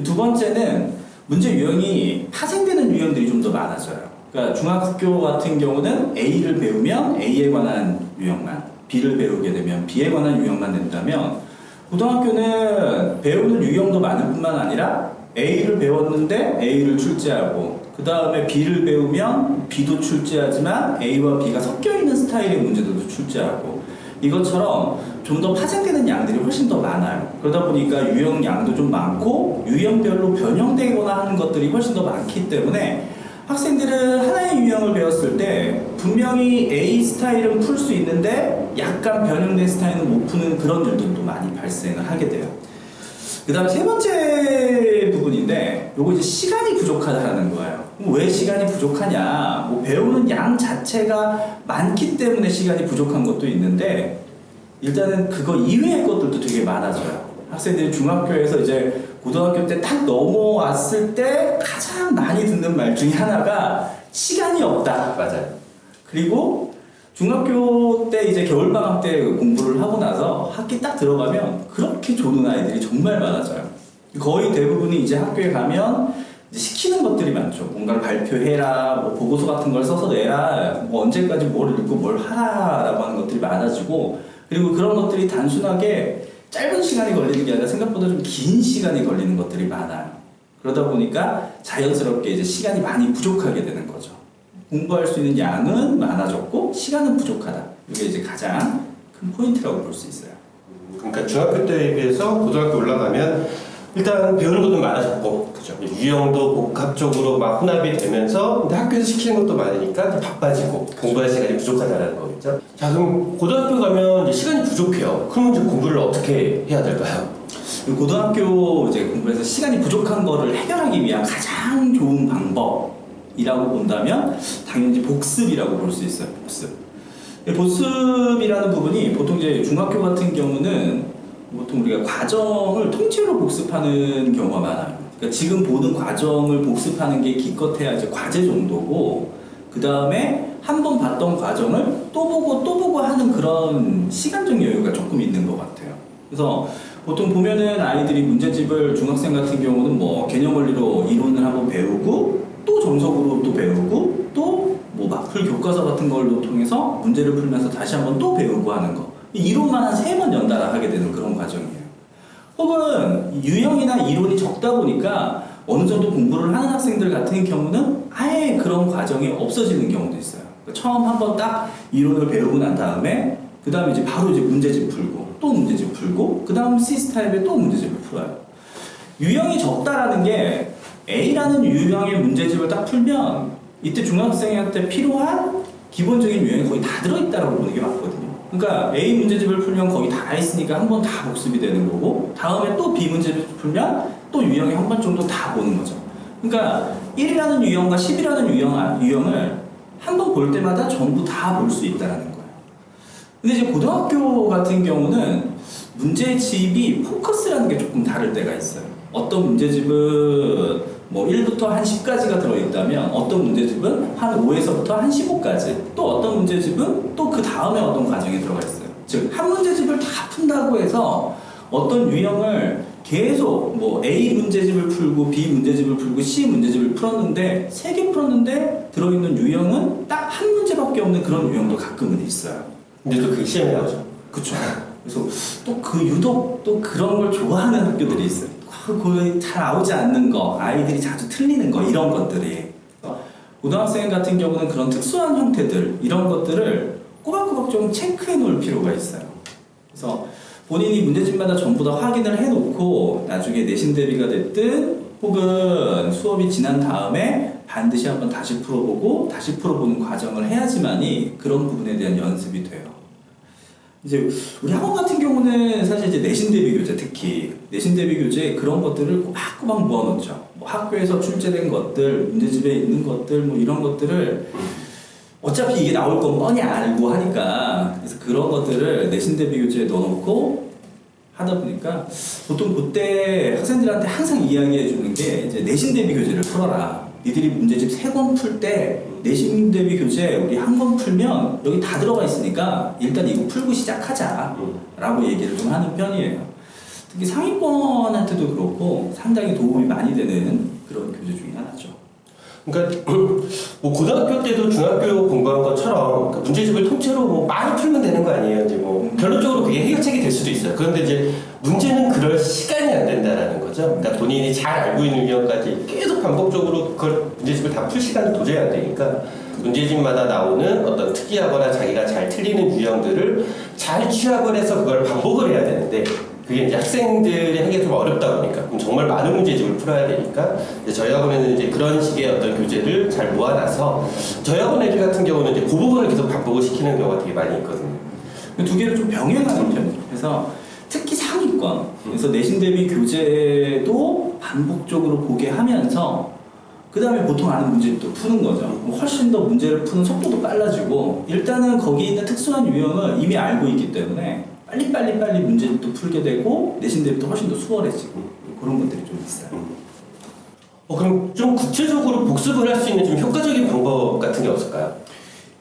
두 번째는 문제 유형이 파생되는 유형들이 좀 더 많아져요. 그러니까 중학교 같은 경우는 A를 배우면 A에 관한 유형만, B를 배우게 되면 B에 관한 유형만 된다면, 고등학교는 배우는 유형도 많을 뿐만 아니라 A를 배웠는데 A를 출제하고, 그 다음에 B를 배우면 B도 출제하지만 A와 B가 섞여있는 스타일의 문제들도 출제하고, 이것처럼 좀 더 파생되는 양들이 훨씬 더 많아요. 그러다 보니까 유형 양도 좀 많고 유형별로 변형되거나 하는 것들이 훨씬 더 많기 때문에 학생들은 하나의 유형을 배웠을 때 분명히 A 스타일은 풀 수 있는데 약간 변형된 스타일은 못 푸는 그런 일들도 많이 발생을 하게 돼요. 그 다음 세 번째 부분인데, 요거 이제 시간이 부족하다는 거예요. 왜 시간이 부족하냐? 뭐 배우는 양 자체가 많기 때문에 시간이 부족한 것도 있는데, 일단은 그거 이외의 것들도 되게 많아져요. 학생들이 중학교에서 이제 고등학교 때 딱 넘어왔을 때 가장 많이 듣는 말 중에 하나가 시간이 없다. 맞아요. 그리고 중학교 때 이제 겨울방학 때 공부를 하고 나서 학기 딱 들어가면 그렇게 조는 아이들이 정말 많아져요. 거의 대부분이 이제 학교에 가면 이제 시키는 것들이 많죠. 뭔가를 발표해라, 뭐 보고서 같은 걸 써서 내라, 뭐 언제까지 뭘 읽고 뭘 하라라고 하는 것들이 많아지고, 그리고 그런 것들이 단순하게 짧은 시간이 걸리는 게 아니라 생각보다 좀 긴 시간이 걸리는 것들이 많아요. 그러다 보니까 자연스럽게 이제 시간이 많이 부족하게 되는 거죠. 공부할 수 있는 양은 많아졌고 시간은 부족하다. 이게 이제 가장 큰 포인트라고 볼 수 있어요. 그러니까 중학교 때에 비해서 고등학교 올라가면 일단 배우는 것도 많아졌고, 그죠? 유형도 복합적으로 막 혼합이 되면서, 근데 학교에서 시키는 것도 많으니까 바빠지고 공부할 시간이 부족하다는 거겠죠. 자, 그럼 고등학교 가면 이제 시간이 부족해요. 그럼 이제 공부를 어떻게 해야 될까요? 고등학교 이제 공부해서 시간이 부족한 거를 해결하기 위한 가장 좋은 방법이라고 본다면 당연히 복습이라고 볼 수 있어요. 복습. 복습이라는 부분이 보통 이제 중학교 같은 경우는 보통 우리가 과정을 통째로 복습하는 경우가 많아요. 그러니까 지금 보는 과정을 복습하는 게 기껏해야 이제 과제 정도고, 그 다음에 한 번 봤던 과정을 또 보고 하는 그런 시간적 여유가 조금 있는 것 같아요. 그래서 보통 보면은 아이들이 문제집을 중학생 같은 경우는 뭐 개념 원리로 이론을 한번 배우고 또 정석으로 또 배우고 또 뭐 마플 교과서 같은 걸로 통해서 문제를 풀면서 다시 한번 또 배우고 하는 거. 이론만 한 3번 연달아 하게 되는 그런 과정이에요. 혹은 유형이나 이론이 적다 보니까 어느 정도 공부를 하는 학생들 같은 경우는 아예 그런 과정이 없어지는 경우도 있어요. 그러니까 처음 한번 딱 이론을 배우고 난 다음에 그 다음에 이제 바로 이제 문제집 풀고 또 문제집 풀고 그 다음 C스타입에 또 문제집을 풀어요. 유형이 적다라는 게 A라는 유형의 문제집을 딱 풀면 이때 중학생한테 필요한 기본적인 유형이 거의 다 들어있다라고 보는 게 맞거든요. 그러니까 A 문제집을 풀면 거의 다 있으니까 한 번 다 복습이 되는 거고 다음에 또 B 문제집을 풀면 또 유형이 한 번 정도 다 보는 거죠. 그러니까 1이라는 유형과 10이라는 유형을 한 번 볼 때마다 전부 다 볼 수 있다는 거예요. 근데 이제 고등학교 같은 경우는 문제집이 포커스라는 게 조금 다를 때가 있어요. 어떤 문제집은 뭐 1부터 한 10까지가 들어있다면 어떤 문제집은 한 5에서부터 한 15까지 또 어떤 문제집은 또 그 다음에 어떤 과정이 들어가 있어요. 즉 한 문제집을 다 푼다고 해서 어떤 유형을 계속 뭐 A 문제집을 풀고 B 문제집을 풀고 C 문제집을 풀었는데 3개 풀었는데 들어있는 유형은 딱 한 문제밖에 없는 그런 유형도 가끔은 있어요. 근데 또 그게 시험에 나오죠. 그쵸. 그래서 또 그 유독 또 그런 걸 좋아하는 학교들이 있어요. 그 잘 나오지 않는 거, 아이들이 자주 틀리는 거 이런 것들이 고등학생 같은 경우는 그런 특수한 형태들 이런 것들을 꼬박꼬박 좀 체크해 놓을 필요가 있어요. 그래서 본인이 문제집마다 전부 다 확인을 해놓고 나중에 내신 대비가 됐든 혹은 수업이 지난 다음에 반드시 한번 다시 풀어보고 다시 풀어보는 과정을 해야지만이 그런 부분에 대한 연습이 돼요. 이제 우리 학원 같은 경우는 사실 이제 내신 대비 교재 특히 내신 대비 교재 그런 것들을 꼬박꼬박 모아놓죠. 뭐 학교에서 출제된 것들, 문제집에 있는 것들 뭐 이런 것들을 어차피 이게 나올 건 뻔히 알고 하니까 그래서 그런 것들을 내신 대비 교재에 넣어놓고 하다 보니까 보통 그때 학생들한테 항상 이야기해 주는 게 이제 내신 대비 교재를 풀어라. 니들이 문제집 3권 풀 때 내신 대비 교재 우리 한 권 풀면 여기 다 들어가 있으니까 일단 이거 풀고 시작하자 라고 얘기를 좀 하는 편이에요. 특히 상위권한테도 그렇고 상당히 도움이 많이 되는 그런 교재 중에 하나죠. 그러니까 뭐 고등학교 때도 중학교 공부한 것처럼 그 문제집을 통째로 뭐 많이 풀면 되는 거 아니에요. 이제 뭐 결론적으로 그게 해결책이 될 수도 있어요. 그런데 이제 문제는 그럴 시간이 안 된다라는 거죠. 그러니까 본인이 잘 알고 있는 유형까지 계속 반복적으로 그걸 문제집을 다 풀 시간이 도저히 안 되니까 문제집마다 나오는 어떤 특이하거나 자기가 잘 틀리는 유형들을 잘 취합을 해서 그걸 반복을 해야 되는데 그게 이제 학생들이 하기가 좀 어렵다 보니까 그럼 정말 많은 문제집을 풀어야 되니까 이제 저희 학원에는 이제 그런 식의 어떤 교재를 잘 모아놔서 저희 학원 애들 같은 경우는 이제 그 부분을 계속 반복을 시키는 경우가 되게 많이 있거든요. 두 개를 좀 병행하는 편이죠. 그래서 특히 상위권, 그래서 내신 대비 교재도 반복적으로 보게 하면서 그 다음에 보통 아는 문제를 또 푸는 거죠. 훨씬 더 문제를 푸는 속도도 빨라지고 일단은 거기 있는 특수한 유형을 이미 알고 있기 때문에 빨리 문제를 또 풀게 되고 내신 대비도 훨씬 더 수월해지고 그런 것들이 좀 있어요. 그럼 좀 구체적으로 복습을 할 수 있는 좀 효과적인 방법 같은 게 없을까요?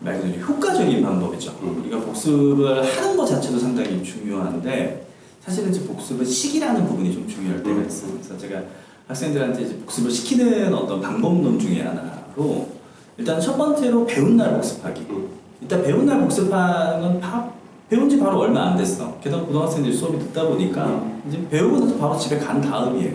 말 그대로 효과적인 방법이죠. 우리가 복습을 하는 것 자체도 상당히 중요한데 사실은 이제 복습은 시기라는 부분이 좀 중요할 때가 있어요. 그래서 제가 학생들한테 이제 복습을 시키는 어떤 방법론 중에 하나로 일단 첫 번째로 배운 날 복습하기. 일단 배운 날 복습하는 건 배운 지 바로 얼마 안 됐어. 게다가 고등학생들이 수업이 듣다 보니까 이제 배우고 나서 바로 집에 간 다음이에요.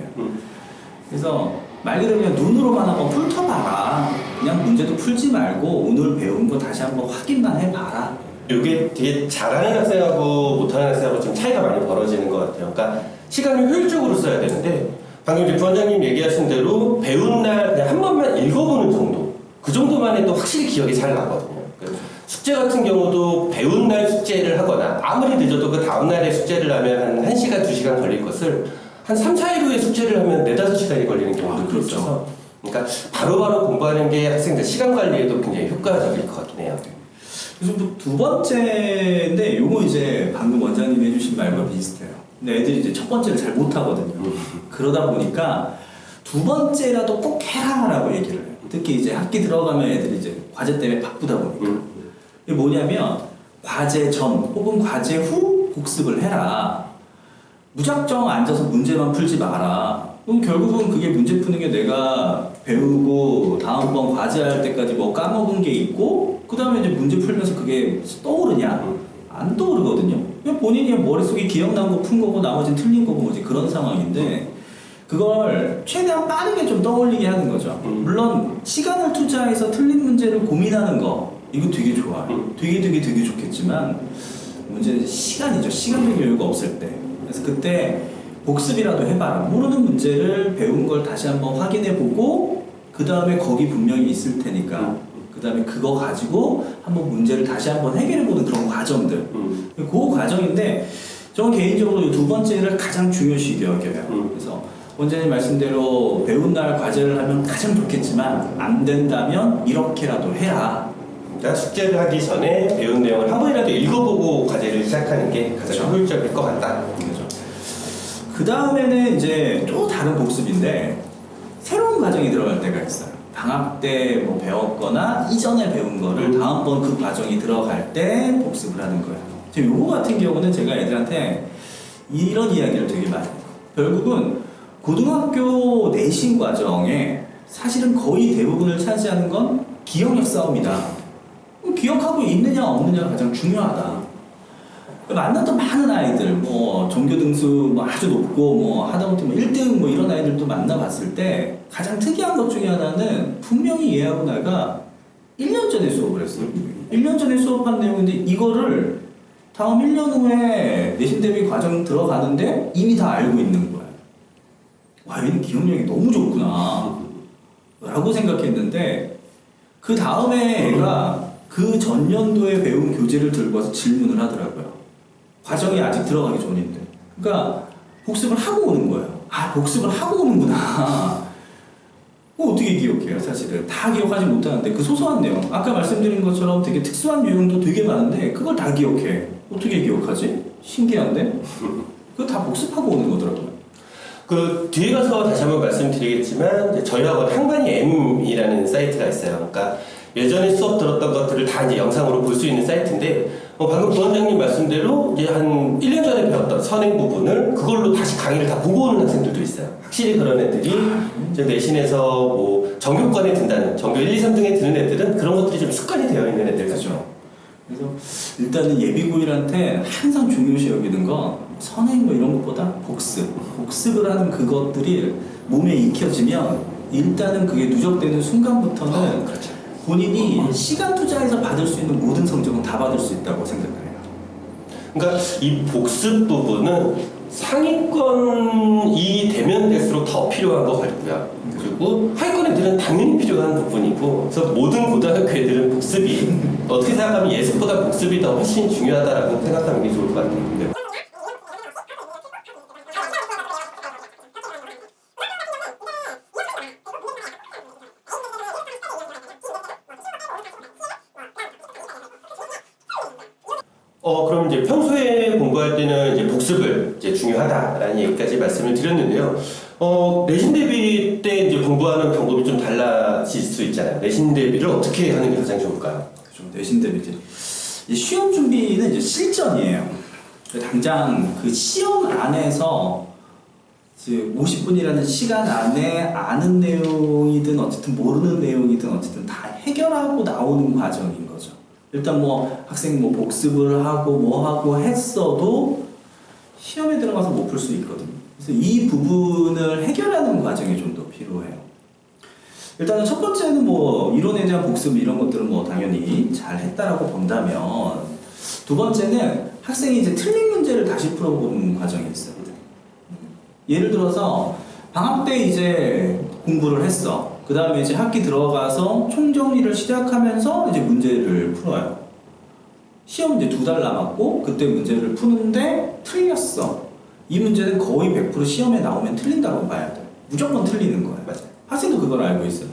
그래서 말 그대로 그냥 눈으로만 한번 훑어봐라. 그냥 문제도 풀지 말고 오늘 배운 거 다시 한번 확인만 해봐라. 이게 되게 잘하는 학생하고 못하는 학생하고 좀 차이가 많이 벌어지는 것 같아요. 그러니까 시간을 효율적으로 써야 되는데 방금 이제 부원장님 얘기하신 대로 배운 날 그냥 한 번만 읽어보는 정도 그 정도만 해도 확실히 기억이 잘 나거든요. 숙제 같은 경우도 배운 날 숙제를 하거나 아무리 늦어도 그 다음날에 숙제를 하면 한 1시간, 2시간 걸릴 것을 한 3, 4일 후에 숙제를 하면 4, 5시간이 걸리는 경우도 그렇죠. 있어서 그러니까 바로바로 공부하는 게 학생들 시간 관리에도 굉장히 효과적일 것 같긴 해요. 그래서 뭐 두 번째인데 요거 이제 방금 원장님이 해주신 말과 비슷해요. 근데 애들이 이제 첫 번째를 잘 못하거든요. 그러다 보니까 두 번째라도 꼭 해라라고 얘기를 해요. 특히 이제 학기 들어가면 애들이 이제 과제 때문에 바쁘다 보니까. 이게 뭐냐면 과제 전 혹은 과제 후 복습을 해라. 무작정 앉아서 문제만 풀지 마라. 그럼 결국은 그게 문제 푸는 게 내가 배우고 다음번 과제할 때까지 뭐 까먹은 게 있고 그 다음에 이제 문제 풀면서 그게 떠오르냐? 안 떠오르거든요. 그냥 본인이 머릿속에 기억난 거 푼 거고 나머지는 틀린 거고 뭐지 그런 상황인데 그걸 최대한 빠르게 좀 떠올리게 하는 거죠. 물론 시간을 투자해서 틀린 문제를 고민하는 거 이거 되게 좋아요. 되게 좋겠지만 문제는 시간이죠. 시간적 여유가 없을 때. 그래서 그때 복습이라도 해봐라. 모르는 문제를 배운 걸 다시 한번 확인해보고 그 다음에 거기 분명히 있을 테니까 그 다음에 그거 가지고 한번 문제를 다시 한번 해결해보는 그런 과정들. 그 과정인데 저는 개인적으로 두 번째를 가장 중요시 여겨요. 그래서 원장님 말씀대로 배운 날 과제를 하면 가장 좋겠지만 안 된다면 이렇게라도 해라. 그러니까 숙제를 하기 전에 배운 내용을 한 번이라도 읽어보고 과제를 시작하는 게 가장 효율적일 것 같다. 그렇죠. 그 다음에는 이제 또 다른 복습인데 새로운 과정이 들어갈 때가 있어요. 방학 때 뭐 배웠거나 이전에 배운 거를 다음번 그 과정이 들어갈 때 복습을 하는 거예요. 지금 요거 같은 경우는 제가 애들한테 이런 이야기를 되게 많이 해요. 결국은 고등학교 내신 과정에 사실은 거의 대부분을 차지하는 건 기억력 싸움이다. 기억하고 있느냐 없느냐가 가장 중요하다. 만났던 많은 아이들, 뭐 전교 등수 뭐 아주 높고 뭐 하다못해 뭐 1등 뭐 이런 아이들도 만나봤을 때 가장 특이한 것 중에 하나는 분명히 얘하고 내가 1년 전에 수업을 했어요. 1년 전에 수업한 내용인데 이거를 다음 1년 후에 내신 대비 과정 들어가는데 이미 다 알고 있는 거야. 와, 얘는 기억력이 너무 좋구나 라고 생각했는데 그 다음에 애가 그 전년도에 배운 교재를 들고 와서 질문을 하더라고요. 과정이 아직 들어가기 전인데. 그러니까 복습을 하고 오는 거예요. 아, 복습을 하고 오는구나. 어떻게 기억해요, 사실은. 다 기억하지 못하는데 그 소소한 내용. 아까 말씀드린 것처럼 되게 특수한 유형도 되게 많은데 그걸 다 기억해. 어떻게 기억하지? 신기한데? 그거 다 복습하고 오는 거더라고요. 그 뒤에 가서 다시 한번 말씀드리겠지만 저희 학원 한관이 M이라는 사이트가 있어요. 그러니까 예전에 수업 들었던 것들을 다 이제 영상으로 볼 수 있는 사이트인데 방금 부원장님 말씀대로 이제 한 1년 전에 배웠던 선행 부분을 그걸로 다시 강의를 다 보고 오는 학생들도 있어요. 확실히 그런 애들이 이제 내신에서 뭐 전교권에 든다는 전교 1, 2, 3등에 드는 애들은 그런 것들이 좀 습관이 되어 있는 애들 같죠. 그래서 일단은 예비고일한테 항상 중요시 여기는 건 선행 뭐 이런 것보다 복습을 하는 그것들이 몸에 익혀지면 일단은 그게 누적되는 순간부터는 그렇죠. 본인이 시간 투자해서 받을 수 있는 모든 성적은 다 받을 수 있다고 생각해요. 그러니까 이 복습 부분은 상위권이 되면 될수록 더 필요한 것 같고요. 그리고 하위권 애들은 당연히 필요한 부분이고, 그래서 모든 고등학교 애들은 복습이 어떻게 생각하면 예습보다 복습이 더 훨씬 중요하다라고 생각하는 게 좋을 것 같아요. 그럼 이제 평소에 공부할 때는 이제 복습을 이제 중요하다라는 얘기까지 말씀을 드렸는데요. 내신 대비 때 이제 공부하는 방법이 좀 달라질 수 있잖아요. 내신 대비를 어떻게 하는 게 가장 좋을까요? 그렇죠. 내신 대비지. 시험 준비는 이제 실전이에요. 당장 그 시험 안에서 50분이라는 시간 안에 아는 내용이든 어쨌든 모르는 내용이든 어쨌든 다 해결하고 나오는 과정인 거죠. 일단 뭐 학생이 뭐 복습을 하고 뭐 하고 했어도 시험에 들어가서 못 풀 수 있거든요. 그래서 이 부분을 해결하는 과정이 좀 더 필요해요. 일단은 첫 번째는 뭐 이론에 대한 복습 이런 것들은 뭐 당연히 잘 했다라고 본다면, 두 번째는 학생이 이제 틀린 문제를 다시 풀어보는 과정이 있어요. 예를 들어서 방학 때 이제 공부를 했어. 그 다음에 이제 학기 들어가서 총정리를 시작하면서 이제 문제를 풀어요. 시험 이제 2달 남았고 그때 문제를 푸는데 틀렸어. 이 문제는 거의 100% 시험에 나오면 틀린다고 봐야 돼. 무조건 틀리는 거야. 맞아요. 학생도 그걸 알고 있어요.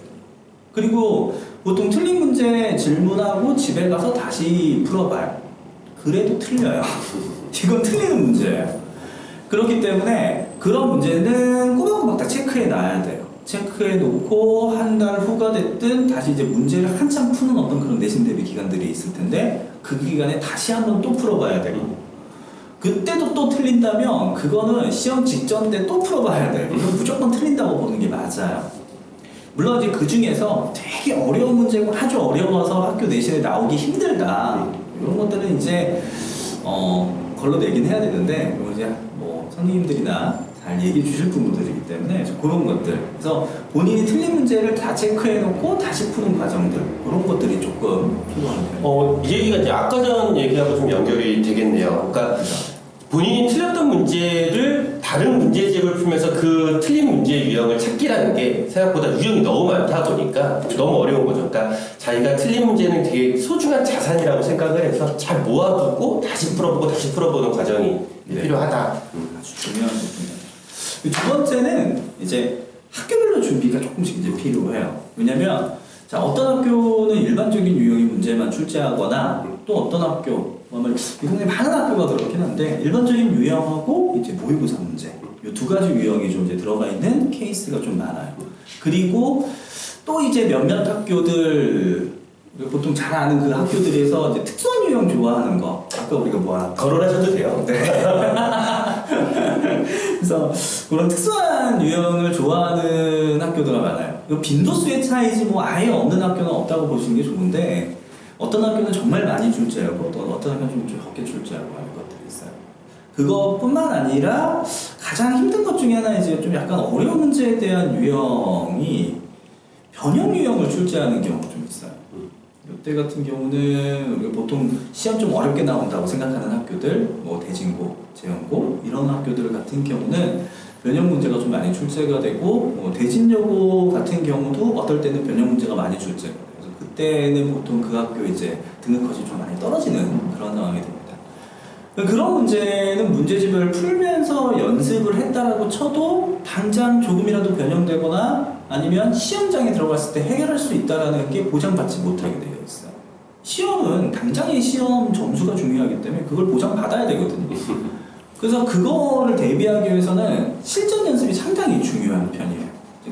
그리고 보통 틀린 문제 질문하고 집에 가서 다시 풀어봐요. 그래도 틀려요. 이건 틀리는 문제예요. 그렇기 때문에 그런 문제는 꼬박꼬박 다 체크해 놔야 돼요. 체크해 놓고 한 달 후가 됐든 다시 이제 문제를 한참 푸는 어떤 그런 내신 대비 기간들이 있을 텐데 그 기간에 다시 한번 또 풀어봐야 되고 그때도 또 틀린다면 그거는 시험 직전 때 또 풀어봐야 돼. 이건 무조건 틀린다고 보는 게 맞아요. 물론 이제 그 중에서 되게 어려운 문제고 아주 어려워서 학교 내신에 나오기 힘들다 이런 것들은 이제 걸러내긴 해야 되는데 이제 뭐 선생님들이나 잘 얘기해 주실 부분들이기 때문에 그런 것들 그래서 본인이 틀린 문제를 다 체크해 놓고 다시 푸는 과정들 그런 것들이 조금 필요합니다. 이 얘기가 이제 아까 전 얘기하고 좀 연결이 되겠네요. 그러니까 본인이 틀렸던 문제를 다른 문제집을 풀면서 그 틀린 문제의 유형을 찾기라는 게 생각보다 유형이 너무 많다 보니까 너무 어려운 거죠. 그러니까 자기가 틀린 문제는 되게 소중한 자산이라고 생각을 해서 잘 모아두고 다시 풀어보고 다시 풀어보는 과정이 필요하다. 아주 중요한 부분이에요. 두 번째는 이제 학교별로 준비가 조금씩 이제 필요해요. 왜냐면 자 어떤 학교는 일반적인 유형의 문제만 출제하거나 또 어떤 학교 굉장히 많은 학교가 그렇긴 한데 일반적인 유형하고 이제 모의고사 문제 이 두 가지 유형이 좀 이제 들어가 있는 케이스가 좀 많아요. 그리고 또 이제 몇몇 학교들 보통 잘 아는 그 학교들에서 이제 특수한 유형 좋아하는 거 아까 우리가 뭐 거론하셔도 돼요. 네. 그래서 그런 특수한 유형을 좋아하는 학교들가 많아요. 이거 빈도수의 차이지 뭐 아예 없는 학교는 없다고 보시는 게 좋은데 어떤 학교는 정말 많이 출제하고 어떤 학교는 좀 적게 출제하고 하는 것들이 있어요. 그것뿐만 아니라 가장 힘든 것 중에 하나 이제 좀 약간 어려운 문제에 대한 유형이 변형 유형을 출제하는 경우가 좀 있어요. 이때 같은 경우는 우리가 보통 시험 좀 어렵게 나온다고 생각하는 학교들, 뭐 대진고, 재연고 이런 학교들 같은 경우는 변형 문제가 좀 많이 출제가 되고 뭐 대진여고 같은 경우도 어떨 때는 변형 문제가 많이 출제가 돼요. 그래서 그때는 보통 그 학교 이제 등급컷이 좀 많이 떨어지는 그런 상황이 됩니다. 그런 문제는 문제집을 풀면서 연습을 했다라고 쳐도 당장 조금이라도 변형되거나 아니면 시험장에 들어갔을 때 해결할 수 있다는 게 보장받지 못하게 되어 있어요. 시험은 당장의 시험 점수가 중요하기 때문에 그걸 보장받아야 되거든요. 그래서 그거를 대비하기 위해서는 실전 연습이 상당히 중요한 편이에요.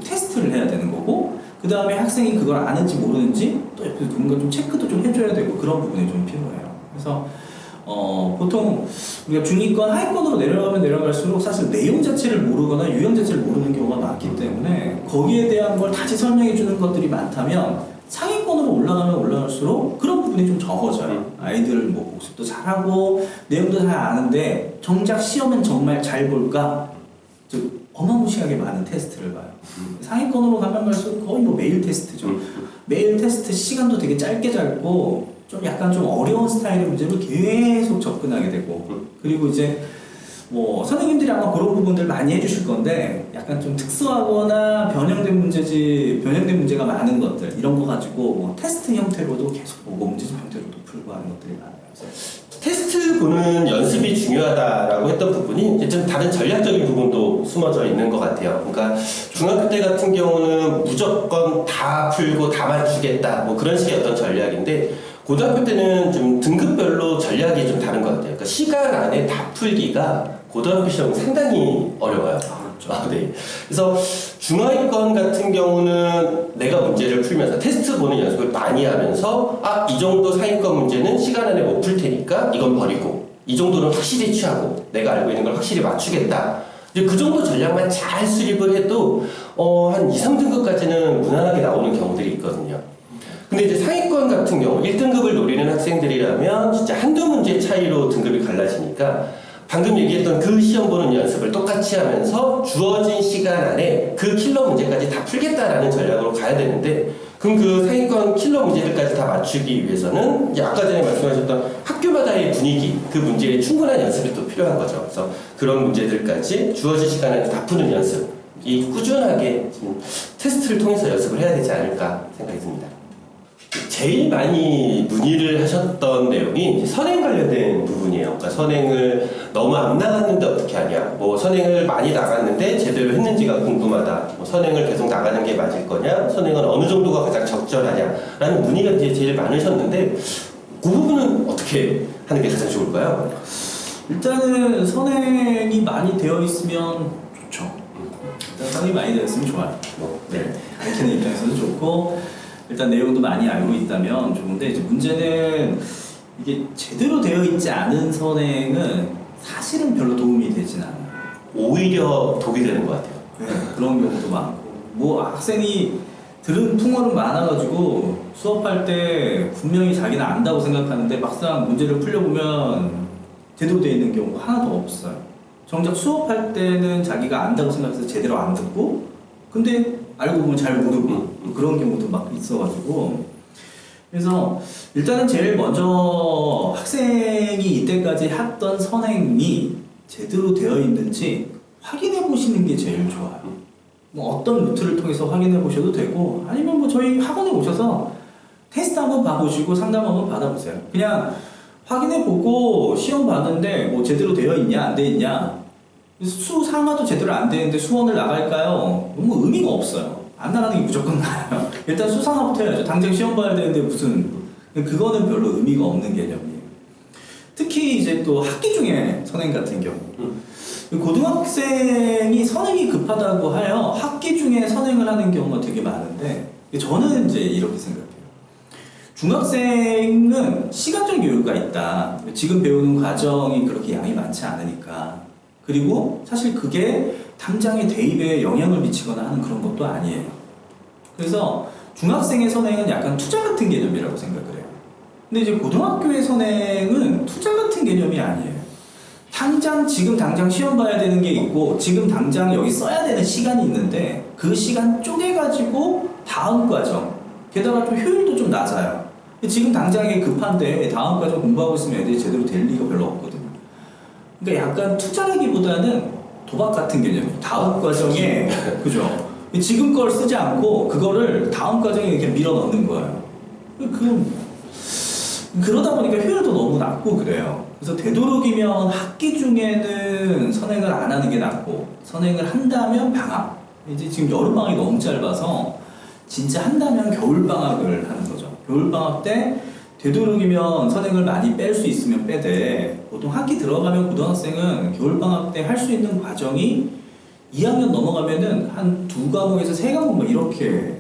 테스트를 해야 되는 거고 그 다음에 학생이 그걸 아는지 모르는지 또 옆에서 누군가 좀 체크도 좀 해줘야 되고 그런 부분이 좀 필요해요. 그래서 보통 우리가 중위권, 하위권으로 내려가면 내려갈수록 사실 내용 자체를 모르거나 유형 자체를 모르는 경우가 많기 때문에 거기에 대한 걸 다시 설명해 주는 것들이 많다면 상위권으로 올라가면 올라갈수록 그런 부분이 좀 적어져요. 아이들 뭐 복습도 잘하고 내용도 잘 아는데 정작 시험은 정말 잘 볼까? 즉 어마무시하게 많은 테스트를 봐요. 상위권으로 가면 갈수록 거의 뭐 매일 테스트죠. 매일 테스트 시간도 되게 짧고 좀 약간 좀 어려운 스타일의 문제를 계속 접근하게 되고 그리고 이제 뭐 선생님들이 아마 그런 부분들 많이 해주실 건데 약간 좀 특수하거나 변형된 문제가 많은 것들 이런 거 가지고 뭐 테스트 형태로도 계속 보고 문제집 형태로도 풀고 하는 것들이 많아요. 테스트 보는 연습이 중요하다라고 했던 부분이 이제 좀 다른 전략적인 부분도 숨어져 있는 것 같아요. 그러니까 중학교 때 같은 경우는 무조건 다 풀고 다 맞추겠다 뭐 그런 식의 어떤 전략인데 고등학교 때는 좀 등급별로 전략이 좀 다른 것 같아요. 그러니까 시간 안에 다 풀기가 고등학교 시험은 상당히 어려워요. 그렇죠. 네. 그래서 중하위권 같은 경우는 내가 문제를 풀면서 테스트 보는 연습을 많이 하면서 이 정도 상위권 문제는 시간 안에 못 풀 테니까 이건 버리고 이 정도는 확실히 취하고 내가 알고 있는 걸 확실히 맞추겠다. 이제 그 정도 전략만 잘 수립을 해도 한 2, 3등급까지는 무난하게 나오는 경우들이 있거든요. 근데 이제 상위권 같은 경우 1등급을 노리는 학생들이라면 진짜 한두 문제 차이로 등급이 갈라지니까 방금 얘기했던 그 시험 보는 연습을 똑같이 하면서 주어진 시간 안에 그 킬러 문제까지 다 풀겠다라는 전략으로 가야 되는데 그럼 그 상위권 킬러 문제들까지 다 맞추기 위해서는 이제 아까 전에 말씀하셨던 학교마다의 분위기, 그 문제에 충분한 연습이 또 필요한 거죠. 그래서 그런 문제들까지 주어진 시간 안에 다 푸는 연습, 이 꾸준하게 지금 테스트를 통해서 연습을 해야 되지 않을까 생각이 듭니다. 제일 많이 문의를 하셨던 내용이 선행 관련된 부분이에요. 그러니까 선행을 너무 안 나갔는데 어떻게 하냐, 뭐 선행을 많이 나갔는데 제대로 했는지가 궁금하다, 뭐 선행을 계속 나가는 게 맞을 거냐, 선행은 어느 정도가 가장 적절하냐라는 문의가 이제 제일 많으셨는데 그 부분은 어떻게 하는 게 가장 좋을까요? 일단은 선행이 많이 되어 있으면 좋죠. 선이 많이 되었으면 좋아요. 네, 가르치는 입장에서도 좋고 일단 내용도 많이 알고 있다면 좋은데 이제 문제는 이게 제대로 되어 있지 않은 선행은 사실은 별로 도움이 되진 않아요. 오히려 독이 되는 것 같아요. 네, 그런 경우도 많고 뭐 학생이 들은 풍어는 많아가지고 수업할 때 분명히 자기는 안다고 생각하는데 막상 문제를 풀려보면 제대로 되어 있는 경우가 하나도 없어요. 정작 수업할 때는 자기가 안다고 생각해서 제대로 안 듣고 근데 알고 보면 잘 모르고 그런 경우도 막 있어가지고 그래서 일단은 제일 먼저 학생이 이때까지 했던 선행이 제대로 되어 있는지 확인해 보시는 게 제일 좋아요. 뭐 어떤 루트를 통해서 확인해 보셔도 되고 아니면 뭐 저희 학원에 오셔서 테스트 한번 봐보시고 상담 한번 받아보세요. 그냥 확인해 보고 시험 봤는데 뭐 제대로 되어 있냐 안 되어 있냐 수 상하도 제대로 안 되는데 수원을 나갈까요? 뭐 의미가 없어요. 안 나가는 게 무조건 나아요. 일단 수상화부터 해야죠. 당장 시험 봐야 되는데 무슨 그거는 별로 의미가 없는 개념이에요. 특히 이제 또 학기 중에 선행 같은 경우 고등학생이 선행이 급하다고 하여 학기 중에 선행을 하는 경우가 되게 많은데 저는 이제 이렇게 생각해요. 중학생은 시간적 여유가 있다. 지금 배우는 과정이 그렇게 양이 많지 않으니까. 그리고 사실 그게 당장의 대입에 영향을 미치거나 하는 그런 것도 아니에요. 그래서 중학생의 선행은 약간 투자 같은 개념이라고 생각을 해요. 근데 이제 고등학교의 선행은 투자 같은 개념이 아니에요. 지금 당장 시험 봐야 되는 게 있고 지금 당장 여기 써야 되는 시간이 있는데 그 시간 쪼개가지고 다음 과정 게다가 좀 효율도 좀 낮아요. 지금 당장에 급한데 다음 과정 공부하고 있으면 애들이 제대로 될 리가 별로 없거든요. 그러니까 약간 투자라기보다는 도박 같은 개념이에요. 다음 과정에 그죠? 지금 걸 쓰지 않고 그거를 다음 과정에 이렇게 밀어 넣는 거예요. 그러다 보니까 효율도 너무 낮고 그래요. 그래서 되도록이면 학기 중에는 선행을 안 하는 게 낫고 선행을 한다면 방학. 이제 지금 여름방학이 너무 짧아서 진짜 한다면 겨울방학을 하는 거죠. 겨울방학 때 되도록이면 선행을 많이 뺄 수 있으면 빼되 보통 학기 들어가면 고등학생은 겨울방학 때 할 수 있는 과정이 2학년 넘어가면은 한 2과목에서 3과목 뭐 이렇게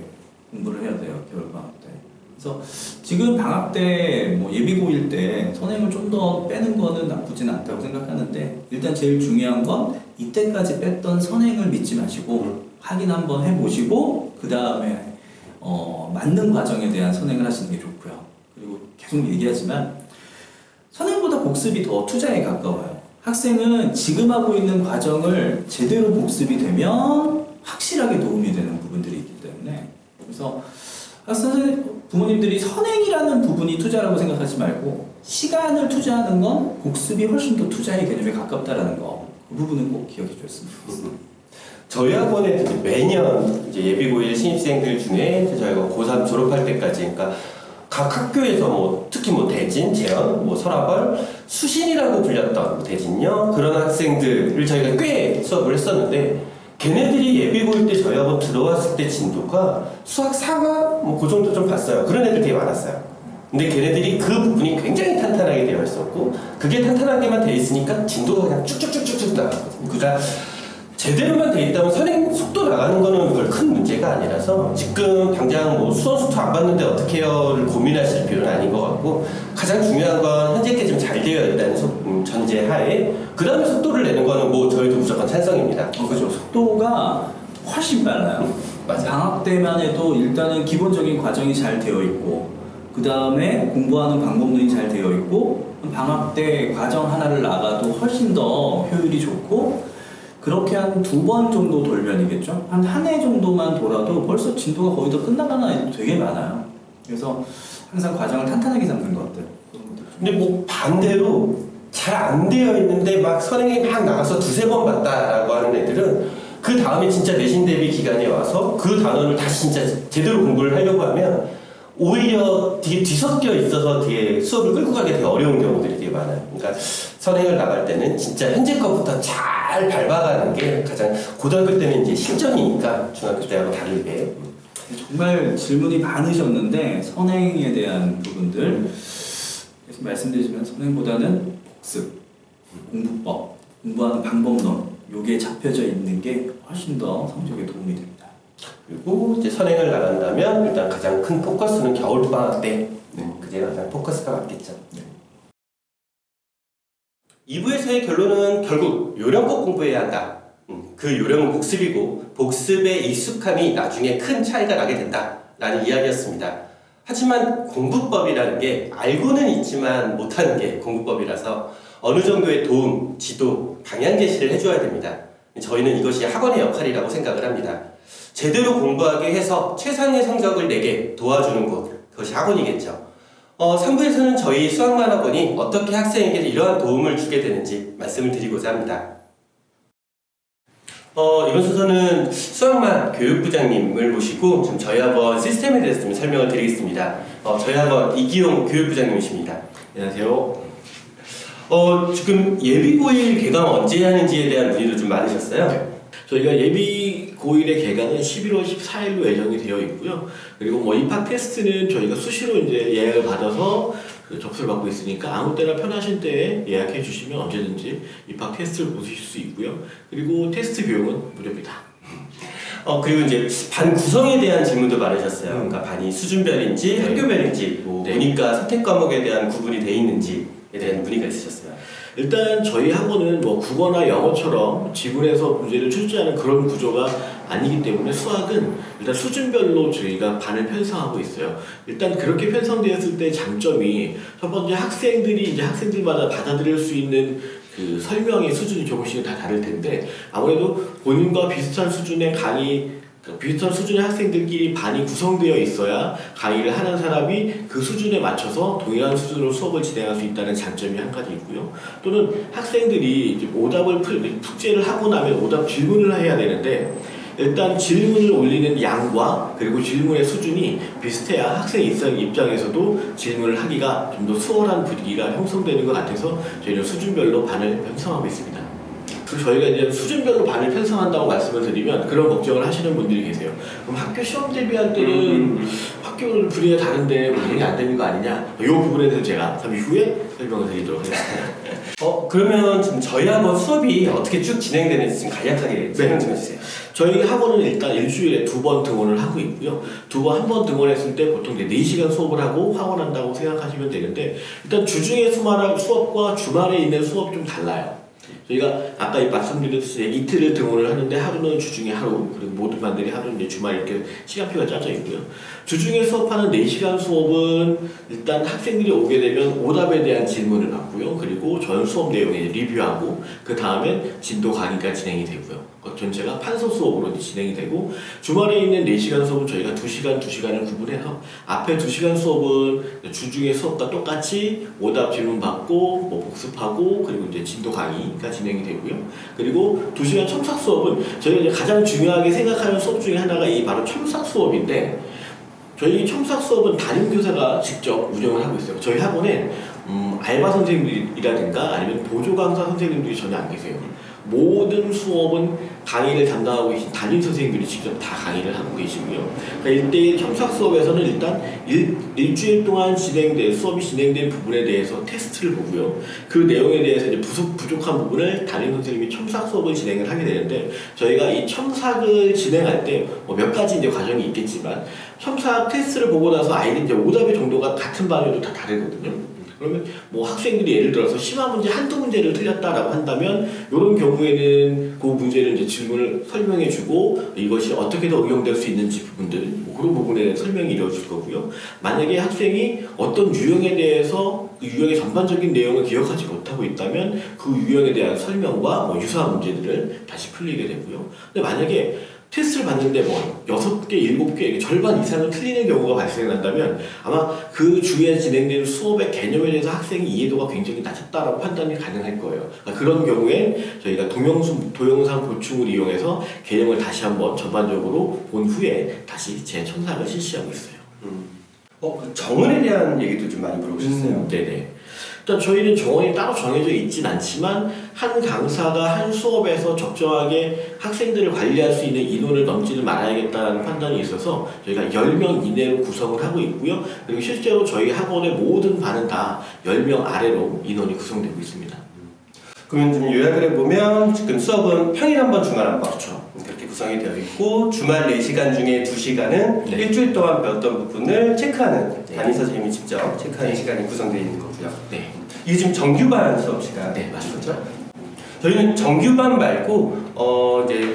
공부를 해야 돼요. 겨울방학 때. 그래서 지금 방학 때 뭐 예비고일 때 선행을 좀 더 빼는 거는 나쁘진 않다고 생각하는데 일단 제일 중요한 건 이때까지 뺐던 선행을 믿지 마시고 확인 한번 해보시고 그 다음에 맞는 과정에 대한 선행을 하시는 게 좋고요. 그리고 계속 얘기하지만 선행보다 복습이 더 투자에 가까워요. 학생은 지금 하고 있는 과정을 제대로 복습이 되면 확실하게 도움이 되는 부분들이 있기 때문에 그래서 부모님들이 선행이라는 부분이 투자라고 생각하지 말고 시간을 투자하는 건 복습이 훨씬 더 투자의 개념에 가깝다라는 거 그 부분은 꼭 기억해 주셨으면 좋겠습니다. 저희 학원에 매년 이제 예비고일 신입생들 중에 저희가 고3 졸업할 때까지 그러니까 각 학교에서 뭐 특히 뭐 대진, 재현, 뭐 설화벌, 수신이라고 불렸던 대진요 그런 학생들을 저희가 꽤 수업을 했었는데 걔네들이 예비고일 때 저희 학원 들어왔을 때 진도가 수학 4과 뭐 그 정도 좀 봤어요. 그런 애들 되게 많았어요. 근데 걔네들이 그 부분이 굉장히 탄탄하게 되어 있었고 그게 탄탄하게만 되어 있으니까 진도가 그냥 쭉쭉쭉쭉쭉 나갔거든요. 그러니까 제대로만 돼 있다면 선행 속도 나가는 거는 별 큰 문제가 아니라서 지금 당장 뭐 수원 수투 안 봤는데 어떻게 해요를 고민하실 필요는 아닌 것 같고 가장 중요한 건 현재까지 좀 잘 되어 있다는 전제 하에 그 다음에 속도를 내는 거는 뭐 저희도 무조건 찬성입니다. 그죠. 속도가 훨씬 빨라요. 맞아요. 방학 때만 해도 일단은 기본적인 과정이 잘 되어 있고 그 다음에 공부하는 방법론이 잘 되어 있고 방학 때 과정 하나를 나가도 훨씬 더 효율이 좋고 그렇게 한 2번 정도 돌면이겠죠? 한 해 정도만 돌아도 벌써 진도가 거의 다 끝나가는 아이도 되게 많아요. 그래서 항상 과정을 탄탄하게 잡는 것 같아요. 근데 뭐 반대로 잘 안 되어 있는데 막 선행에 막 나가서 2-3번 봤다라고 하는 애들은 그 다음에 진짜 내신 대비 기간에 와서 그 단원을 다시 진짜 제대로 공부를 하려고 하면 오히려 되게 뒤섞여 있어서 되게 수업을 끌고 가기 되게 어려운 경우들이 되게 많아요. 그러니까 선행을 나갈 때는 진짜 현재 것부터 잘 밟아가는 게 가장 고등학교 때는 이제 실전이니까 중학교 때하고 다르게 정말 질문이 많으셨는데 선행에 대한 부분들 계속 말씀드리지만 선행보다는 복습, 공부법, 공부하는 방법론 요게 잡혀져 있는 게 훨씬 더 성적에 도움이 됩니다. 그리고 이제 선행을 나간다면 일단 가장 큰 포커스는 겨울방학 때 그게 가장 포커스가 맞겠죠. 2부에서의 결론은 결국 요령 꼭 공부해야 한다. 그 요령은 복습이고 복습의 익숙함이 나중에 큰 차이가 나게 된다라는 이야기였습니다. 하지만 공부법이라는 게 알고는 있지만 못하는 게 공부법이라서 어느 정도의 도움, 지도, 방향 제시를 해줘야 됩니다. 저희는 이것이 학원의 역할이라고 생각을 합니다. 제대로 공부하게 해서 최상의 성적을 내게 도와주는 곳, 그것이 학원이겠죠. 3부에서는 저희 수학만학원이 어떻게 학생에게 이러한 도움을 주게 되는지 말씀을 드리고자 합니다. 이번 순서는 수학만 교육부장님을 모시고 좀 저희 학원 시스템에 대해서 좀 설명을 드리겠습니다. 저희 학원 이기용 교육부장님이십니다. 안녕하세요. 지금 예비고일 개강 언제 하는지에 대한 문의도 좀 많으셨어요? 저희가 예비 고일의 개강은 11월 14일로 예정이 되어 있고요. 그리고 뭐 입학 테스트는 저희가 수시로 이제 예약을 받아서 그 접수를 받고 있으니까 아무 때나 편하신 때에 예약해 주시면 언제든지 입학 테스트를 보실 수 있고요. 그리고 테스트 비용은 무료입니다. 그리고 이제 반 구성에 대한 질문도 많으셨어요. 그러니까 반이 수준별인지 학교별인지, 뭐 문이과 선택 과목에 대한 구분이 돼 있는지에 대한 문의가 있으셨어요. 일단 저희 학원은 뭐 국어나 영어처럼 지문에서 문제를 출제하는 그런 구조가 아니기 때문에 수학은 일단 수준별로 저희가 반을 편성하고 있어요. 일단 그렇게 편성되었을 때 장점이 첫 번째 학생들이 이제 학생들마다 받아들일 수 있는 그 설명의 수준이 조금씩은 다 다를 텐데 아무래도 본인과 비슷한 수준의 비슷한 수준의 학생들끼리 반이 구성되어 있어야 강의를 하는 사람이 그 수준에 맞춰서 동일한 수준으로 수업을 진행할 수 있다는 장점이 한 가지 있고요. 또는 학생들이 이제 오답을 숙제를 하고 나면 오답 질문을 해야 되는데 일단 질문을 올리는 양과 그리고 질문의 수준이 비슷해야 학생 입장에서도 질문을 하기가 좀 더 수월한 분위기가 형성되는 것 같아서 저희는 수준별로 반을 편성하고 있습니다. 그리고 저희가 이제 수준별로 반을 편성한다고 말씀을 드리면 그런 걱정을 하시는 분들이 계세요. 그럼 학교 시험 대비할 때는 학교 분위기가 다른데 반영이 안 되는 거 아니냐? 이 부분에 대해서 제가 잠시 후에 설명을 드리도록 하겠습니다. 그러면 지금 저희 학원 수업이 어떻게 쭉 진행되는지 좀 간략하게 설명 좀 해주세요. 저희 학원은 일단 일주일에 2번 등원을 하고 있고요. 한 번 등원했을 때 보통 이제 4시간 수업을 하고 하원한다고 생각하시면 되는데 일단 주중에 수업과 주말에 있는 수업 좀 달라요. 저희가 아까 말씀드렸듯이 이틀을 등원을 하는데 하루는 주중에 하루 그리고 모든 반들이 하루는 이제 주말 이렇게 시간표가 짜져 있고요. 주중에 수업하는 4시간 수업은 일단 학생들이 오게 되면 오답에 대한 질문을 받고요. 그리고 전 수업 내용에 리뷰하고 그 다음에 진도 강의가 진행이 되고요. 전체가 판서 수업으로 진행이 되고 주말에 있는 4시간 수업은 저희가 2시간을 구분해서 앞에 2시간 수업은 주중에 수업과 똑같이 오답 질문 받고 뭐 복습하고 그리고 이제 진도 강의가 진행이 되고요. 그리고 2시간 첨삭 수업은 저희가 이제 가장 중요하게 생각하는 수업 중에 하나가 이 바로 첨삭 수업인데 저희 첨삭 수업은 담임교사가 직접 운영을 하고 있어요. 저희 학원에 알바 선생님이라든가 아니면 보조 강사 선생님들이 전혀 안 계세요. 모든 수업은 강의를 담당하고 계신 담임 선생님들이 직접 다 강의를 하고 계시고요. 그러니까 1대1 첨삭 수업에서는 일단 일주일 동안 수업이 진행된 부분에 대해서 테스트를 보고요. 그 내용에 대해서 이제 부족한 부분을 담임 선생님이 첨삭 수업을 진행을 하게 되는데 저희가 이 첨삭을 진행할 때 몇 가지 이제 과정이 있겠지만 첨삭 테스트를 보고 나서 아이들 이제 오답의 정도가 같은 반에도 다 다르거든요. 그러면 뭐 학생들이 예를 들어서 심화 문제 한두 문제를 틀렸다라고 한다면 이런 경우에는 그 문제를 이제 질문을 설명해주고 이것이 어떻게 더 응용될 수 있는지 부분들 뭐 그런 부분에 설명이 이루어질 거고요. 만약에 학생이 어떤 유형에 대해서 그 유형의 전반적인 내용을 기억하지 못하고 있다면 그 유형에 대한 설명과 뭐 유사한 문제들을 다시 풀리게 되고요. 근데 만약에 테스트를 봤는데 뭐 6개, 7개, 절반 이상은 틀리는 경우가 발생한다면 아마 그 주에 진행되는 수업의 개념에 대해서 학생의 이해도가 굉장히 낮았다라고 판단이 가능할 거예요. 그러니까 그런 경우에 저희가 동영상 보충을 이용해서 개념을 다시 한번 전반적으로 본 후에 다시 재첨삭을 실시하고 있어요. 정원에 대한 얘기도 좀 많이 물어보셨어요. 네네. 일단 저희는 정원이 따로 정해져 있진 않지만 한 강사가 한 수업에서 적정하게 학생들을 관리할 수 있는 인원을 넘지는 말아야겠다는 판단이 있어서 저희가 10명 이내로 구성을 하고 있고요. 그리고 실제로 저희 학원의 모든 반은 다 10명 아래로 인원이 구성되고 있습니다. 그러면 좀 요약을 해보면 지금 수업은 평일 한 번, 주말 한 번. 그렇죠. 그렇게 구성이 되어 있고 주말 4시간 중에 2시간은 네. 일주일 동안 배웠던 부분을 체크하는 네. 담임 선생님이 직접 체크하는 네. 시간이 구성되어 있는 거고요. 네. 이게 지금 정규반 수업 시간. 네, 맞습니다. 그렇죠? 저희는 정규반 말고 이제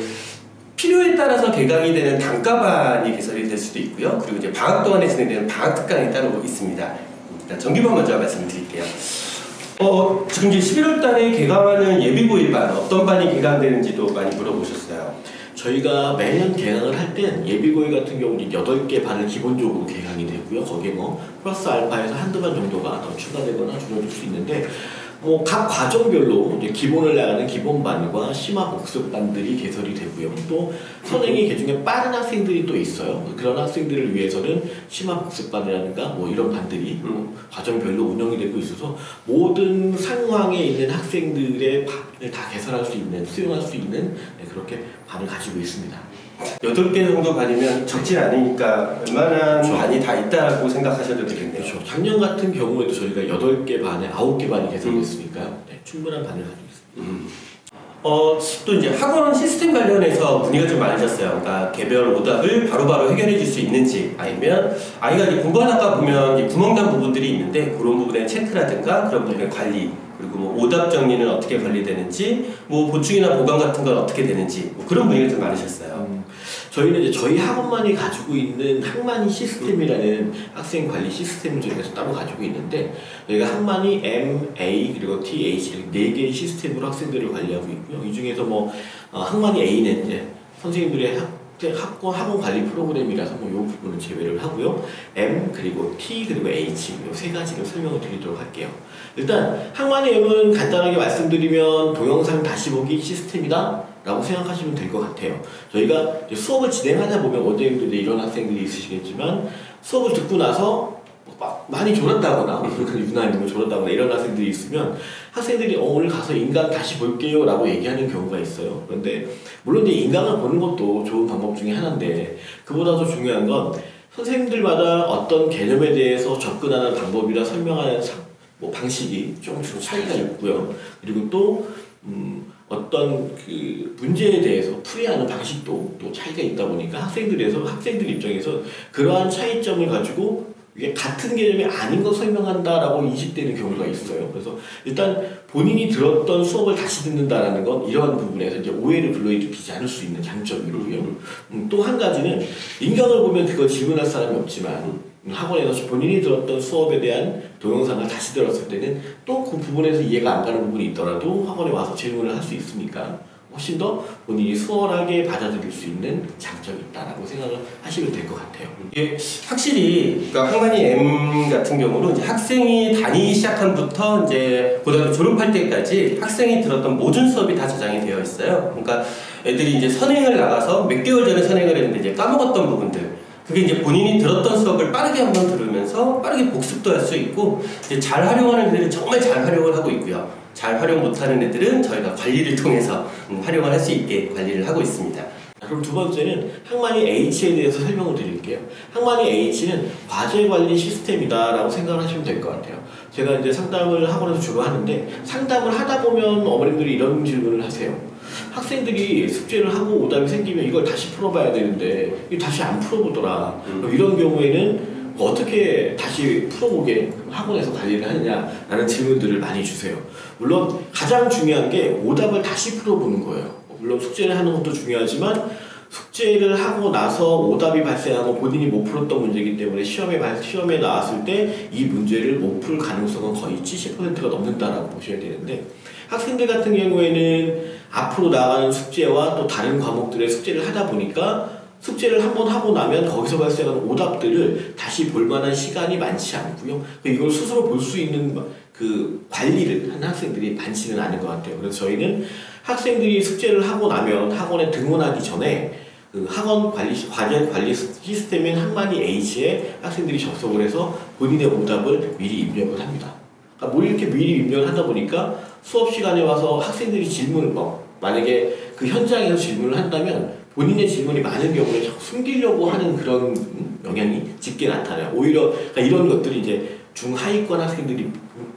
필요에 따라서 개강이 되는 단과반이 개설이 될 수도 있고요. 그리고 이제 방학 동안에 진행되는 방학 특강이 따로 있습니다. 일단 정규반 먼저 말씀드릴게요. 지금 이제 11월 달에 개강하는 예비고1반 어떤 반이 개강되는지도 많이 물어보셨어요. 저희가 매년 개강을 할 땐 예비고일 같은 경우는 8개 반을 기본적으로 개강이 되고요. 거기에 뭐 플러스 알파에서 한두 반 정도가 더 추가되거나 줄어들 수 있는데 뭐 각 과정별로 이제 기본을 나가는 기본반과 심화 복습반들이 개설이 되고요. 또 선행이 개중에 빠른 학생들이 또 있어요. 그런 학생들을 위해서는 심화 복습반이라든가 뭐 이런 반들이 과정별로 운영이 되고 있어서 모든 상황에 있는 학생들의 반을 다 개설할 수 있는, 수용할 수 있는 그렇게 반을 가지고 있습니다. 8개 정도 반이면 적지 않으니까 웬만한 그렇죠. 반이 다 있다고 생각하셔도 되겠네요. 그렇죠. 작년 같은 경우에도 저희가 8개 반에 9개 반이 개설됐으니까요. 네, 충분한 반을 가지고 있습니다. 또 이제 학원 시스템 관련해서 문의가 좀 많으셨어요. 그러니까 개별 오답을 바로바로 해결해 줄 수 있는지, 아니면 아이가 이제 공부하다가 보면 이제 구멍 난 부분들이 있는데 그런 부분의 체크라든가 그런 부분의 관리, 그리고 뭐 오답 정리는 어떻게 관리되는지, 뭐 보충이나 보강 같은 건 어떻게 되는지, 뭐 그런 문의가 좀 많으셨어요. 저희는 이제 저희 학원만이 가지고 있는 학만이 시스템이라는 학생 관리 시스템을 저희가 따로 가지고 있는데, 저희가 학만이 M, A 그리고 T, H 4개의 시스템으로 학생들을 관리하고 있고요. 이 중에서 뭐 학만이 A는 이제 선생님들의 학원 관리 프로그램이라서 뭐 이 부분은 제외를 하고요. M 그리고 T 그리고 H 이 세 가지를 설명을 드리도록 할게요. 일단 학만의 M은 간단하게 말씀드리면 동영상 다시 보기 시스템이다 라고 생각하시면 될 것 같아요. 저희가 이제 수업을 진행하다 보면 원장님도 이제 이런 학생들이 있으시겠지만 수업을 듣고 나서 막 많이 졸았다거나 유난히 졸았다거나 이런 학생들이 있으면 학생들이 오늘 가서 인강 다시 볼게요 라고 얘기하는 경우가 있어요. 그런데 물론 이제 인강을 보는 것도 좋은 방법 중에 하나인데, 그보다 더 중요한 건 선생님들마다 어떤 개념에 대해서 접근하는 방법이나 설명하는 뭐 방식이 조금씩 차이가 있고요. 그리고 또 어떤 그 문제에 대해서 풀이하는 방식도 또 차이가 있다 보니까 학생들 입장에서 그러한 차이점을 가지고 이게 같은 개념이 아닌 거 설명한다라고 인식되는 경우가 있어요. 그래서 일단 본인이 들었던 수업을 다시 듣는다라는 건 이러한 부분에서 이제 오해를 불러일으키지 않을 수 있는 장점이고요. 또 한 가지는 인강을 보면 그걸 질문할 사람이 없지만 학원에서 본인이 들었던 수업에 대한 동영상을 다시 들었을 때는 또 그 부분에서 이해가 안 가는 부분이 있더라도 학원에 와서 질문을 할 수 있으니까 훨씬 더 본인이 수월하게 받아들일 수 있는 장점이 있다라고 생각을 하시면 될 것 같아요. 이게 확실히 그러니까 학만이 M 같은 경우는 이제 학생이 다니기 시작한부터 이제 고등학교 졸업할 때까지 학생이 들었던 모든 수업이 다 저장이 되어 있어요. 그러니까 애들이 이제 선행을 나가서 몇 개월 전에 선행을 했는데 이제 까먹었던 부분들, 그게 이제 본인이 들었던 수업을 빠르게 한번 들으면서 빠르게 복습도 할 수 있고, 이제 잘 활용하는 애들은 정말 잘 활용을 하고 있고요. 잘 활용 못하는 애들은 저희가 관리를 통해서 활용을 할 수 있게 관리를 하고 있습니다. 그럼 두 번째는 학만이 H에 대해서 설명을 드릴게요. 학만이 H는 과제 관리 시스템이다라고 생각을 하시면 될 것 같아요. 제가 이제 상담을 학원에서 주로 하는데, 상담을 하다 보면 어머님들이 이런 질문을 하세요. 학생들이 숙제를 하고 오답이 생기면 이걸 다시 풀어봐야 되는데 이거 다시 안 풀어보더라. 이런 경우에는 어떻게 다시 풀어보게 학원에서 관리를 하느냐라는 질문들을 많이 주세요. 물론 가장 중요한 게 오답을 다시 풀어보는 거예요. 물론 숙제를 하는 것도 중요하지만 숙제를 하고 나서 오답이 발생하고 본인이 못 풀었던 문제이기 때문에 시험에 나왔을 때 이 문제를 못 풀 가능성은 거의 70%가 넘는다라고 보셔야 되는데, 학생들 같은 경우에는 앞으로 나가는 숙제와 또 다른 과목들의 숙제를 하다 보니까 숙제를 한번 하고 나면 거기서 발생하는 오답들을 다시 볼 만한 시간이 많지 않고요. 이걸 스스로 볼 수 있는 그 관리를 하는 학생들이 많지는 않은 것 같아요. 그래서 저희는 학생들이 숙제를 하고 나면 학원에 등원하기 전에 그 학원 과제 관리 시스템인 학만이 H에 학생들이 접속을 해서 본인의 오답을 미리 입력을 합니다. 그러니까 뭐 이렇게 미리 입력을 하다 보니까 수업 시간에 와서 학생들이 질문을 만약에 그 현장에서 질문을 한다면 본인의 질문이 많은 경우에 자꾸 숨기려고 하는 그런 영향이 짙게 나타나요. 오히려 그러니까 이런 것들이 이제 중하위권 학생들이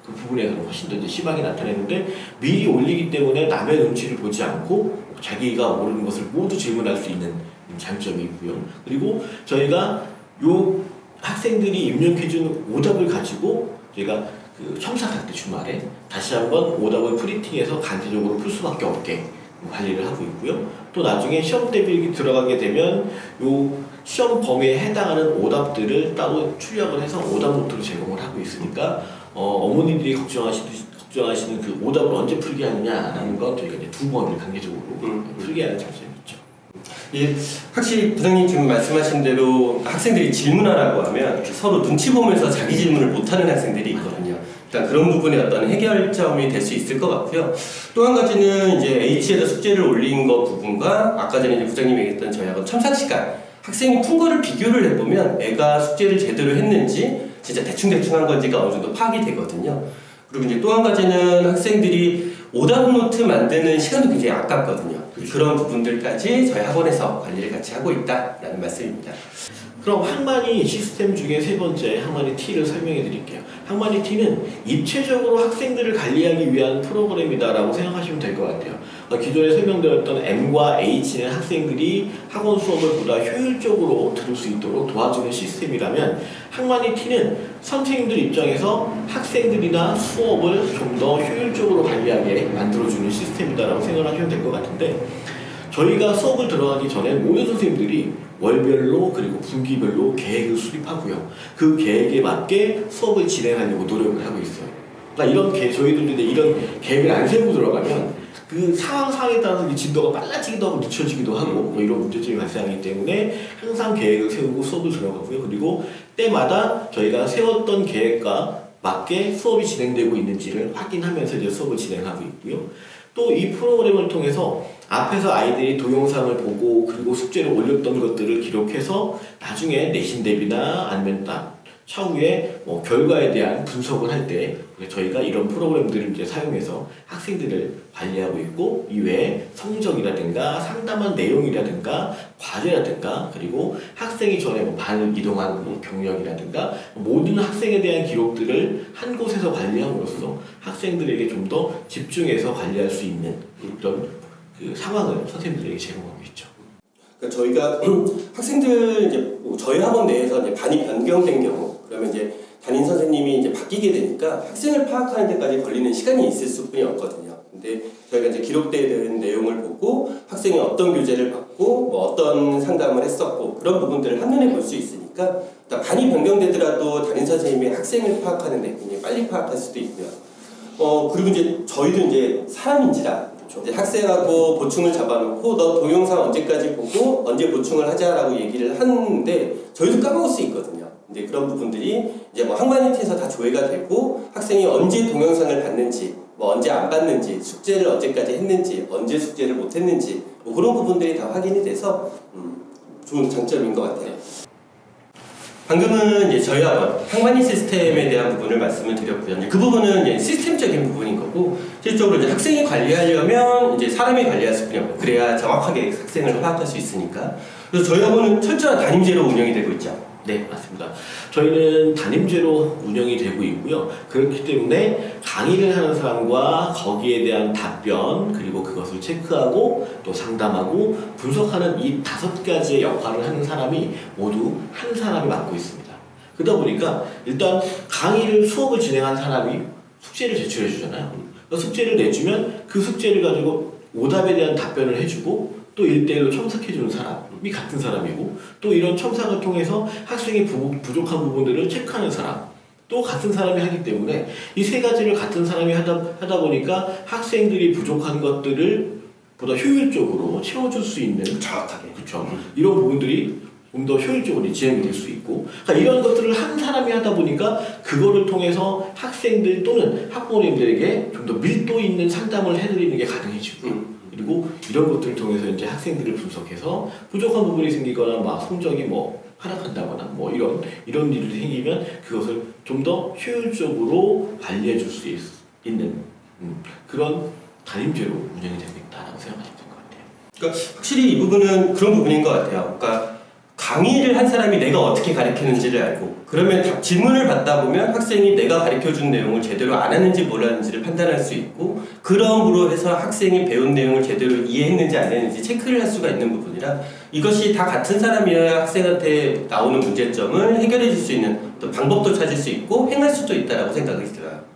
그 부분에서는 훨씬 더 이제 심하게 나타내는데 미리 올리기 때문에 남의 눈치를 보지 않고 자기가 모르는 것을 모두 질문할 수 있는 장점이 있고요. 그리고 저희가 요 학생들이 입력해준 오답을 가지고 저희가 그 첨삭할 때 주말에 다시 한번 오답을 프린팅해서 간접적으로 풀 수밖에 없게 관리를 하고 있고요. 또 나중에 시험 대비기 들어가게 되면 요 시험 범위에 해당하는 오답들을 따로 출력을 해서 오답 노트로 제공을 하고 있으니까 어머니들이 걱정하시는 그 오답을 언제 풀게 하느냐라는 건 저희가 이제 2번을 강제적으로 풀게 하는 장점이 있죠. 예, 확실히 부장님 지금 말씀하신 대로 학생들이 질문하라고 하면 서로 눈치 보면서 자기 질문을 못하는 학생들이 있거든요. 일단 그런 부분에 어떤 해결점이 될 수 있을 것 같고요. 또 한 가지는 이제 H에다 숙제를 올린 거 부분과 아까 전에 이제 부장님이 얘기했던 저희하고 첨삭 시간, 학생이 푼 거를 비교를 해보면 애가 숙제를 제대로 했는지 진짜 대충대충 한 건지가 어느 정도 파악이 되거든요. 그리고 이제 또 한 가지는 학생들이 오답 노트 만드는 시간도 굉장히 아깝거든요. 그런 부분들까지 저희 학원에서 관리를 같이 하고 있다라는 말씀입니다. 그럼 항만이 시스템 중에 세 번째 항만이 T를 설명해 드릴게요. 항만이 T는 입체적으로 학생들을 관리하기 위한 프로그램이다라고 생각하시면 될 것 같아요. 기존에 설명드렸던 M과 H는 학생들이 학원 수업을 보다 효율적으로 들을 수 있도록 도와주는 시스템이라면 항만이 T는 선생님들 입장에서 학생들이나 수업을 좀 더 효율적으로 관리하게 만들어주는 시스템이다라고 생각하시면 될 것 같은데 저희가 수업을 들어가기 전에 모든 선생님들이 월별로 그리고 분기별로 계획을 수립하고요. 그 계획에 맞게 수업을 진행하려고 노력을 하고 있어요. 그러니까 저희들도 이제 이런 계획을 안 세우고 들어가면 그 상황에 따라서 진도가 빨라지기도 하고 늦춰지기도 하고 뭐 이런 문제점이 발생하기 때문에 항상 계획을 세우고 수업을 들어가고요. 그리고 때마다 저희가 세웠던 계획과 맞게 수업이 진행되고 있는지를 확인하면서 이제 수업을 진행하고 있고요. 또 이 프로그램을 통해서 앞에서 아이들이 동영상을 보고 그리고 숙제를 올렸던 것들을 기록해서 나중에 내신 대비나 아니면 차후에 결과에 대한 분석을 할 때 저희가 이런 프로그램들을 이제 사용해서 학생들을 관리하고 있고 이외에 성적이라든가 상담한 내용이라든가 과제라든가 그리고 학생이 전에 반을 이동한 경력이라든가 모든 학생에 대한 기록들을 한 곳에서 관리함으로써 학생들에게 좀 더 집중해서 관리할 수 있는 그런 그 상황을 선생님들에게 제공하고 있죠. 그러니까 저희가 학생들 이제 저희 학원 내에서 이제 반이 변경된 경우 그러면 이제 담임 선생님이 이제 바뀌게 되니까 학생을 파악하는 데까지 걸리는 시간이 있을 수뿐이 없거든요. 근데 저희가 이제 기록되어 있는 내용을 보고 학생이 어떤 교재를 받고 뭐 어떤 상담을 했었고 그런 부분들을 한눈에 볼 수 있으니까 반이 변경되더라도 담임 선생님이 학생을 파악하는 데 굉장히 빨리 파악할 수도 있고요. 그리고 이제 저희도 이제 사람인지라 이제 학생하고 보충을 잡아놓고 너 동영상 언제까지 보고 언제 보충을 하자라고 얘기를 하는데 저희도 까먹을 수 있거든요. 근데 그런 부분들이 이제 뭐 학마니티에서 다 조회가 되고 학생이 언제 동영상을 봤는지 뭐 언제 안 봤는지 숙제를 언제까지 했는지 언제 숙제를 못 했는지 뭐 그런 부분들이 다 확인이 돼서 좋은 장점인 것 같아요. 방금은 이제 저희 학원 학마니 시스템에 대한 부분을 말씀을 드렸고요. 이제 그 부분은 이제 시스템적인 부분인 거고 실질적으로 이제 학생이 관리하려면 이제 사람이 관리할 수뿐이 없고 그래야 정확하게 학생을 파악할 수 있으니까. 그래서 저희 학원은 철저한 담임제로 운영이 되고 있죠. 네, 맞습니다. 저희는 담임제로 운영이 되고 있고요. 그렇기 때문에 강의를 하는 사람과 거기에 대한 답변 그리고 그것을 체크하고 또 상담하고 분석하는 이 5가지의 역할을 하는 사람이 모두 한 사람이 맡고 있습니다. 그러다 보니까 일단 수업을 진행한 사람이 숙제를 제출해 주잖아요. 숙제를 내주면 그 숙제를 가지고 오답에 대한 답변을 해주고 또 1대1로 첨삭해주는 사람이 같은 사람이고 또 이런 첨삭을 통해서 학생이 부족한 부분들을 체크하는 사람 또 같은 사람이 하기 때문에 이 3가지를 같은 사람이 하다 보니까 학생들이 부족한 것들을 보다 효율적으로 채워줄 수 있는 정확하게 그렇죠. 이런 부분들이 좀 더 효율적으로 진행이 될 수 있고 그러니까 이런 것들을 한 사람이 하다 보니까 그거를 통해서 학생들 또는 학부모님들에게 좀 더 밀도 있는 상담을 해드리는 게 가능해지고 그리고 이런 것들을 통해서 이제 학생들을 분석해서 부족한 부분이 생기거나 막 성적이 하락한다거나 이런 일이 생기면 그것을 좀 더 효율적으로 관리해 줄 수 있는 그런 담임제로 운영이 되고 있다라고 생각하시면 될 것 같아요. 그러니까 확실히 이 부분은 그런 부분인 것 같아요. 그러니까 강의를 한 사람이 내가 어떻게 가르치는지를 알고, 그러면 질문을 받다 보면 학생이 내가 가르쳐준 내용을 제대로 안 하는지 몰랐는지를 판단할 수 있고, 그럼으로 해서 학생이 배운 내용을 제대로 이해했는지 안 했는지 체크를 할 수가 있는 부분이라, 이것이 다 같은 사람이어야 학생한테 나오는 문제점을 해결해 줄 수 있는 어떤 방법도 찾을 수 있고 행할 수도 있다고 생각이 들어요.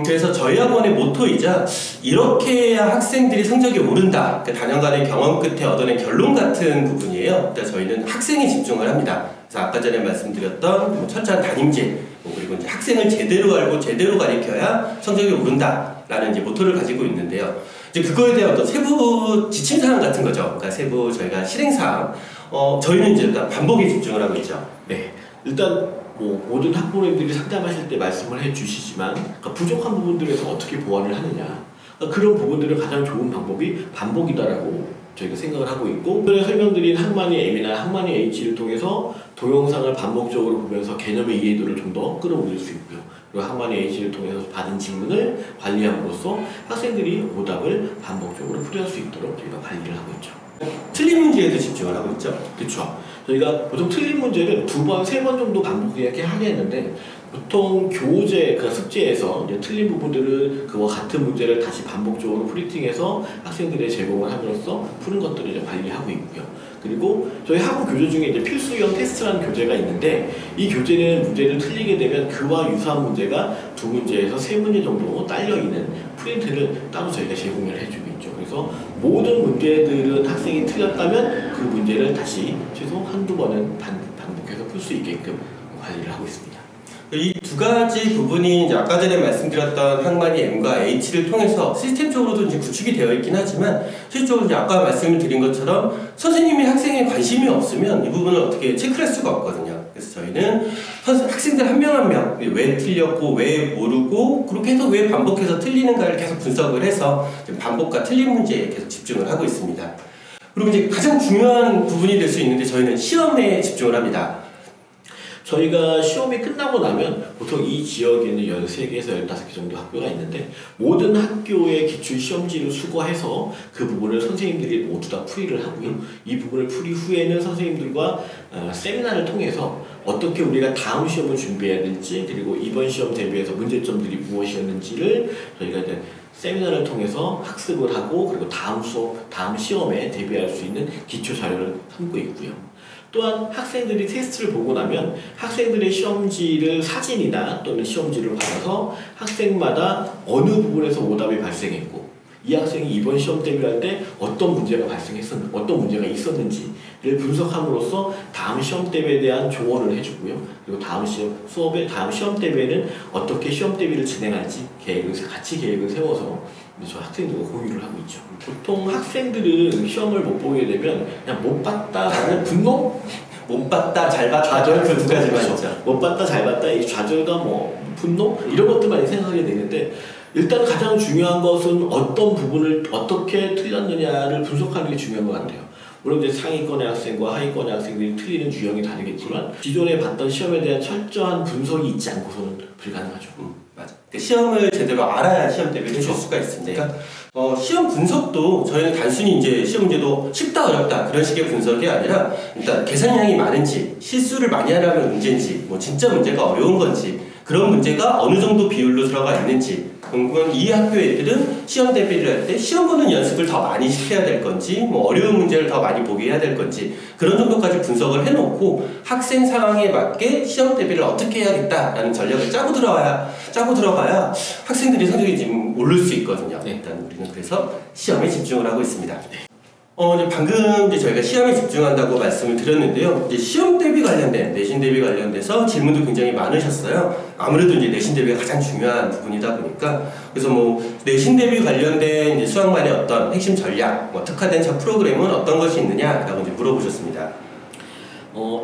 그래서 저희 학원의 모토이자 이렇게 해야 학생들이 성적이 오른다, 단연간의 경험 끝에 얻어낸 결론 같은 부분이에요. 그러니까 저희는 학생에 집중을 합니다. 그래서 아까 전에 말씀드렸던 철저한 담임질, 그리고 이제 학생을 제대로 알고 제대로 가르쳐야 성적이 오른다라는 이제 모토를 가지고 있는데요. 이제 그거에 대한 어떤 세부 지침 사항 같은 거죠. 그러니까 세부 저희가 실행 사항, 저희는 이제 일단 반복에 집중을 하고 있죠. 네, 일단 모든 학부모님들이 상담하실 때 말씀을 해주시지만 그러니까 부족한 부분들에서 어떻게 보완을 하느냐, 그러니까 그런 부분들을 가장 좋은 방법이 반복이다라고 저희가 생각을 하고 있고, 오늘 설명드린 학만이 M이나 학만이 H를 통해서 동영상을 반복적으로 보면서 개념의 이해도를 좀 더 끌어올릴 수 있고요. 그리고 학만이 H를 통해서 받은 질문을 관리함으로써 학생들이 오답을 반복적으로 풀이할 수 있도록 저희가 관리를 하고 있죠. 틀린 문제에도 집중을 하고 있죠. 그렇죠. 저희가 보통 틀린 문제를 2번, 3번 정도 반복하게 하게 했는데, 보통 교재, 그 숙제에서 이제 틀린 부분들을 그와 같은 문제를 다시 반복적으로 프리팅해서 학생들의 제공을 함으로써 푸는 것들을 이제 관리하고 있고요. 그리고 저희 학원 교재 중에 이제 필수형 테스트라는 교재가 있는데, 이 교재는 문제를 틀리게 되면 그와 유사한 문제가 2문제에서 3문제 정도 딸려 있는 프린트를 따로 저희가 제공을 해주고 있죠. 그래서 모든 문제들은 학생이 틀렸다면 그 문제를 다시 최소 한두 번은 반복해서 풀 수 있게끔 관리를 하고 있습니다. 이 두 가지 부분이 이제 아까 전에 말씀드렸던 학만이 M과 H를 통해서 시스템적으로도 이제 구축이 되어 있긴 하지만, 실질적으로 이제 아까 말씀을 드린 것처럼 선생님이 학생에 관심이 없으면 이 부분을 어떻게 체크할 수가 없거든요. 그래서 저희는 학생들 한 명 한 명 왜 틀렸고 왜 모르고 그렇게 해서 왜 반복해서 틀리는가를 계속 분석을 해서 반복과 틀린 문제에 계속 집중을 하고 있습니다. 그리고 이제 가장 중요한 부분이 될 수 있는데, 저희는 시험에 집중을 합니다. 저희가 시험이 끝나고 나면 보통 이 지역에는 13개에서 15개 정도 학교가 있는데, 모든 학교의 기출 시험지를 수거해서 그 부분을 선생님들이 모두 다 풀이를 하고요. 이 부분을 풀이 후에는 선생님들과 세미나를 통해서 어떻게 우리가 다음 시험을 준비해야 될지, 그리고 이번 시험 대비해서 문제점들이 무엇이었는지를 저희가 이제 세미나를 통해서 학습을 하고, 그리고 다음 수업, 다음 시험에 대비할 수 있는 기초 자료를 삼고 있고요. 또한 학생들이 테스트를 보고 나면 학생들의 시험지를 사진이나 또는 시험지를 받아서 학생마다 어느 부분에서 오답이 발생했고, 이 학생이 이번 시험 대비를 할 때 어떤 문제가 발생했었는지, 어떤 문제가 있었는지를 분석함으로써 다음 시험 대비에 대한 조언을 해주고요. 그리고 다음 시험 대비에는 어떻게 시험 대비를 진행할지 같이 계획을 세워서 저 학생들과 공유를 하고 있죠. 보통 학생들은 시험을 못 보게 되면 그냥 못 봤다라는 분노? 못 봤다, 잘 봤다, 좌절, 그 두 가지만 그렇죠. 있죠. 못 봤다, 잘 봤다, 이 좌절감, 분노? 이런 것들만 생각하게 되는데, 일단 가장 중요한 것은 어떤 부분을 어떻게 틀렸느냐를 분석하는 게 중요한 것 같아요. 물론 이제 상위권의 학생과 하위권의 학생들이 틀리는 유형이 다르겠지만, 기존에 봤던 시험에 대한 철저한 분석이 있지 않고서는 불가능하죠. 맞아. 시험을 제대로 알아야 시험 대비를 해줄 수가 있으니까. 시험 분석도 저희는 단순히 이제 시험 문제도 쉽다 어렵다 그런 식의 분석이 아니라, 일단 계산량이 많은지, 실수를 많이 하려면 문제인지, 진짜 문제가 어려운 건지, 그런 문제가 어느 정도 비율로 들어가 있는지, 그리고 이 학교 애들은 시험 대비를 할 때 시험 보는 연습을 더 많이 시켜야 될 건지, 어려운 문제를 더 많이 보게 해야 될 건지, 그런 정도까지 분석을 해놓고 학생 상황에 맞게 시험 대비를 어떻게 해야겠다라는 전략을 짜고 들어가야 학생들이 성적이 지금 오를 수 있거든요. 일단 우리는 그래서 시험에 집중을 하고 있습니다. 이제 방금 이제 저희가 시험에 집중한다고 말씀을 드렸는데요. 이제 시험 대비 관련된, 내신 대비 관련돼서 질문도 굉장히 많으셨어요. 아무래도 이제 내신 대비가 가장 중요한 부분이다 보니까, 그래서 내신 대비 관련된 이제 수학만의 어떤 핵심 전략, 특화된 프로그램은 어떤 것이 있느냐라고 이제 물어보셨습니다.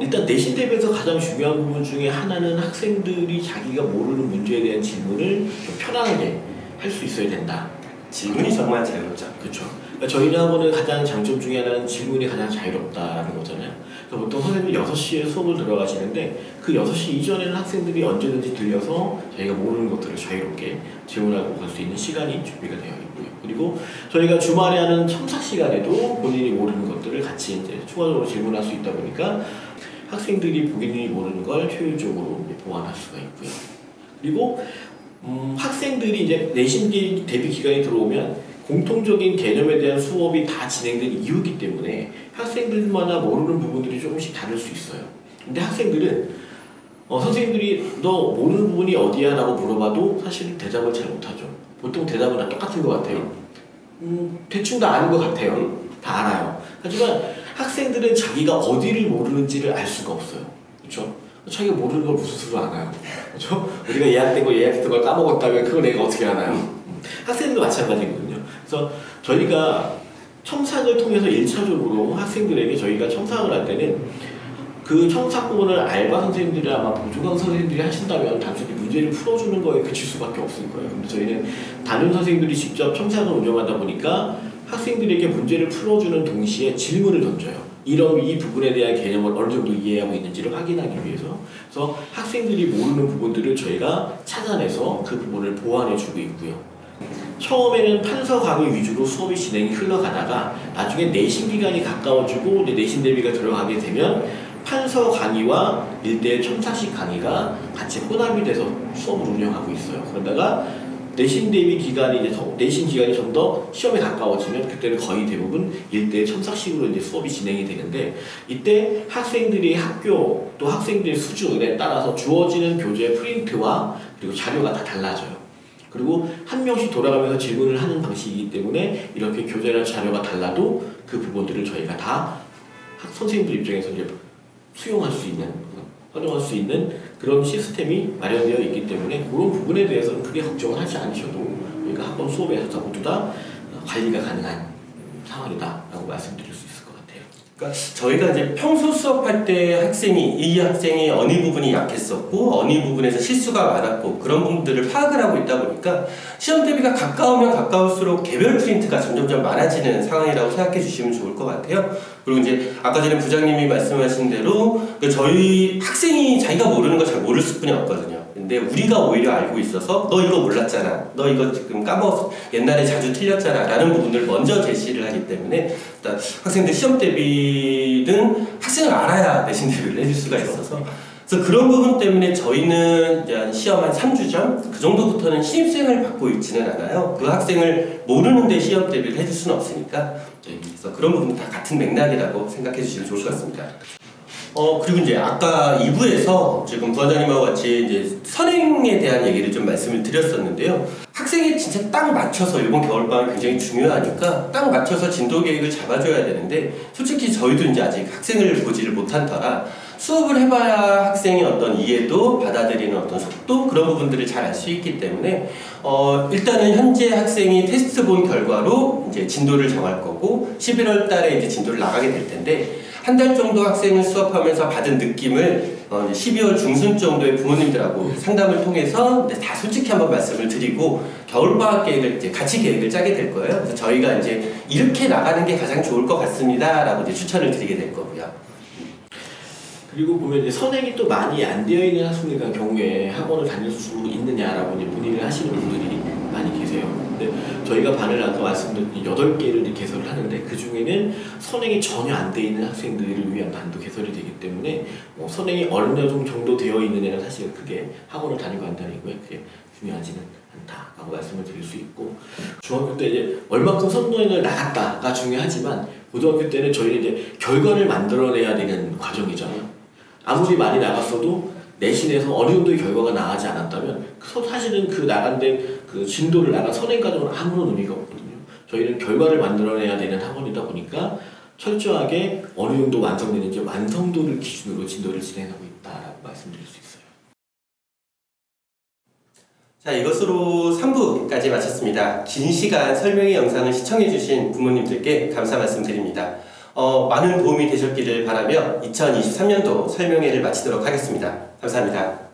일단 내신 대비에서 가장 중요한 부분 중에 하나는 학생들이 자기가 모르는 문제에 대한 질문을 좀 편안하게 할 수 있어야 된다. 질문이 정말 자유롭죠. 그렇죠. 그러니까 저희 학원의 가장 장점 중에 하나는 질문이 가장 자유롭다라는 거잖아요. 그래서 보통 선생님이 6시에 수업을 들어가시는데, 그 6시 이전에는 학생들이 언제든지 들려서 저희가 모르는 것들을 자유롭게 질문하고 갈 수 있는 시간이 준비가 되어 있고요. 그리고 저희가 주말에 하는 첨삭 시간에도 본인이 모르는 것들을 같이 이제 추가적으로 질문할 수 있다 보니까 학생들이 보기 모르는 걸 효율적으로 보완할 수가 있고요. 그리고 학생들이 이제 내신 대비 기간이 들어오면 공통적인 개념에 대한 수업이 다 진행된 이유이기 때문에 학생들마다 모르는 부분들이 조금씩 다를 수 있어요. 근데 학생들은 선생님들이 너 모르는 부분이 어디야? 라고 물어봐도 사실 대답을 잘 못하죠. 보통 대답은 다 똑같은 것 같아요. 대충 다 아는 것 같아요. 다 알아요. 하지만 학생들은 자기가 어디를 모르는지를 알 수가 없어요. 그렇죠? 자기가 모르는 걸 무슨 수로 알아요. 그렇죠? 우리가 예약된 거 예약했던 걸 까먹었다면 그걸 내가 어떻게 알아요? 학생들도 마찬가지거든요. 그래서 저희가 첨삭을 통해서 1차적으로 학생들에게 저희가 첨삭을 할 때는 그 첨삭 부분을 알바 선생님들이 아마 보조강 선생님들이 하신다면 단순히 문제를 풀어주는 거에 그칠 수밖에 없을 거예요. 근데 저희는 담임 선생님들이 직접 첨삭을 운영하다 보니까 학생들에게 문제를 풀어주는 동시에 질문을 던져요. 이 부분에 대한 개념을 어느 정도 이해하고 있는지를 확인하기 위해서. 그래서 학생들이 모르는 부분들을 저희가 찾아내서 그 부분을 보완해주고 있고요. 처음에는 판서 강의 위주로 수업이 진행이 흘러가다가 나중에 내신 기간이 가까워지고 내신 대비가 들어가게 되면 판서 강의와 1대1 첨삭식 강의가 같이 혼합이 돼서 수업을 운영하고 있어요. 그러다가 내신 대비 기간이 내신 기간이 좀 더 시험에 가까워지면 그때는 거의 대부분 1대1 첨삭식으로 이제 수업이 진행이 되는데 이때 학생들이 학교 또 학생들의 수준에 따라서 주어지는 교재 프린트와 그리고 자료가 다 달라져요. 그리고 한 명씩 돌아가면서 질문을 하는 방식이기 때문에 이렇게 교재나 자료가 달라도 그 부분들을 저희가 다 선생님들 입장에서 이제 수용할 수 있는, 활용할 수 있는 그런 시스템이 마련되어 있기 때문에 그런 부분에 대해서는 크게 걱정을 하지 않으셔도 저희가 학원 수업에서 모두 다 관리가 가능한 상황이다라고 말씀드릴 수 있을 것 같아요. 그러니까 저희가 이제 평소 수업할 때 이 학생이 어느 부분이 약했었고 어느 부분에서 실수가 많았고 그런 부분들을 파악을 하고 있다 보니까 시험 대비가 가까우면 가까울수록 개별 프린트가 점점 많아지는 상황이라고 생각해 주시면 좋을 것 같아요. 그리고 이제 아까 전에 부장님이 말씀하신 대로 저희 학생이 자기가 모르는 거 잘 모를 수뿐이 없거든요. 근데 우리가 오히려 알고 있어서 너 이거 몰랐잖아, 너 이거 지금 까먹었어, 옛날에 자주 틀렸잖아 라는 부분을 먼저 제시를 하기 때문에 일단 학생들 시험 대비는 학생을 알아야 내신 대비를 해줄 수가 있어서 그래서 그런 부분 때문에 저희는 이제 한 시험 한 3주 전 그 정도부터는 신입생을 받고 있지는 않아요. 그 학생을 모르는데 시험 대비를 해줄 수는 없으니까 그래서 그런 부분은 다 같은 맥락이라고 생각해 주시면 좋을 것 같습니다. 그리고 이제 아까 2부에서 지금 부원장님하고 같이 이제 선행에 대한 얘기를 좀 말씀을 드렸었는데요. 학생이 진짜 딱 맞춰서 이번 겨울방학이 굉장히 중요하니까 딱 맞춰서 진도 계획을 잡아줘야 되는데 솔직히 저희도 이제 아직 학생을 보지를 못한 터라 수업을 해봐야 학생의 어떤 이해도 받아들이는 어떤 속도 그런 부분들을 잘 알 수 있기 때문에 일단은 현재 학생이 테스트 본 결과로 이제 진도를 정할 거고 11월 달에 이제 진도를 나가게 될 텐데 한 달 정도 학생을 수업하면서 받은 느낌을 12월 중순 정도에 부모님들하고 상담을 통해서 다 솔직히 한번 말씀을 드리고 겨울방학 계획을 이제 같이 계획을 짜게 될 거예요. 그래서 저희가 이제 이렇게 나가는 게 가장 좋을 것 같습니다라고 이제 추천을 드리게 될 거고요. 그리고 보면 이제 선행이 또 많이 안 되어 있는 학생들 경우에 학원을 다닐 수 있느냐라고 이제 문의를 하시는 분들이 많이 계세요. 근데 저희가 반을 아까 말씀드린 8개를 개설을 하는데 그 중에는 선행이 전혀 안 돼 있는 학생들을 위한 반도 개설이 되기 때문에 선행이 어느 정도 되어 있는 애는 사실 그게 학원을 다니고 한다는 거에 그게 중요하지는 않다라고 말씀을 드릴 수 있고 중학교 때 이제 얼마큼 선행을 나갔다가 중요하지만 고등학교 때는 저희는 이제 결과를 만들어내야 되는 과정이잖아요. 아무리 많이 나갔어도 내신에서 어느 정도의 결과가 나가지 않았다면 사실은 그 나간 그 진도를 나간 선행 과정은 아무런 의미가 없거든요. 저희는 결과를 만들어내야 되는 학원이다 보니까 철저하게 어느 정도 완성되는지 완성도를 기준으로 진도를 진행하고 있다라고 말씀드릴 수 있어요. 자, 이것으로 3부까지 마쳤습니다. 긴 시간 설명의 영상을 시청해주신 부모님들께 감사 말씀드립니다. 많은 도움이 되셨기를 바라며 2023년도 설명회를 마치도록 하겠습니다. 감사합니다.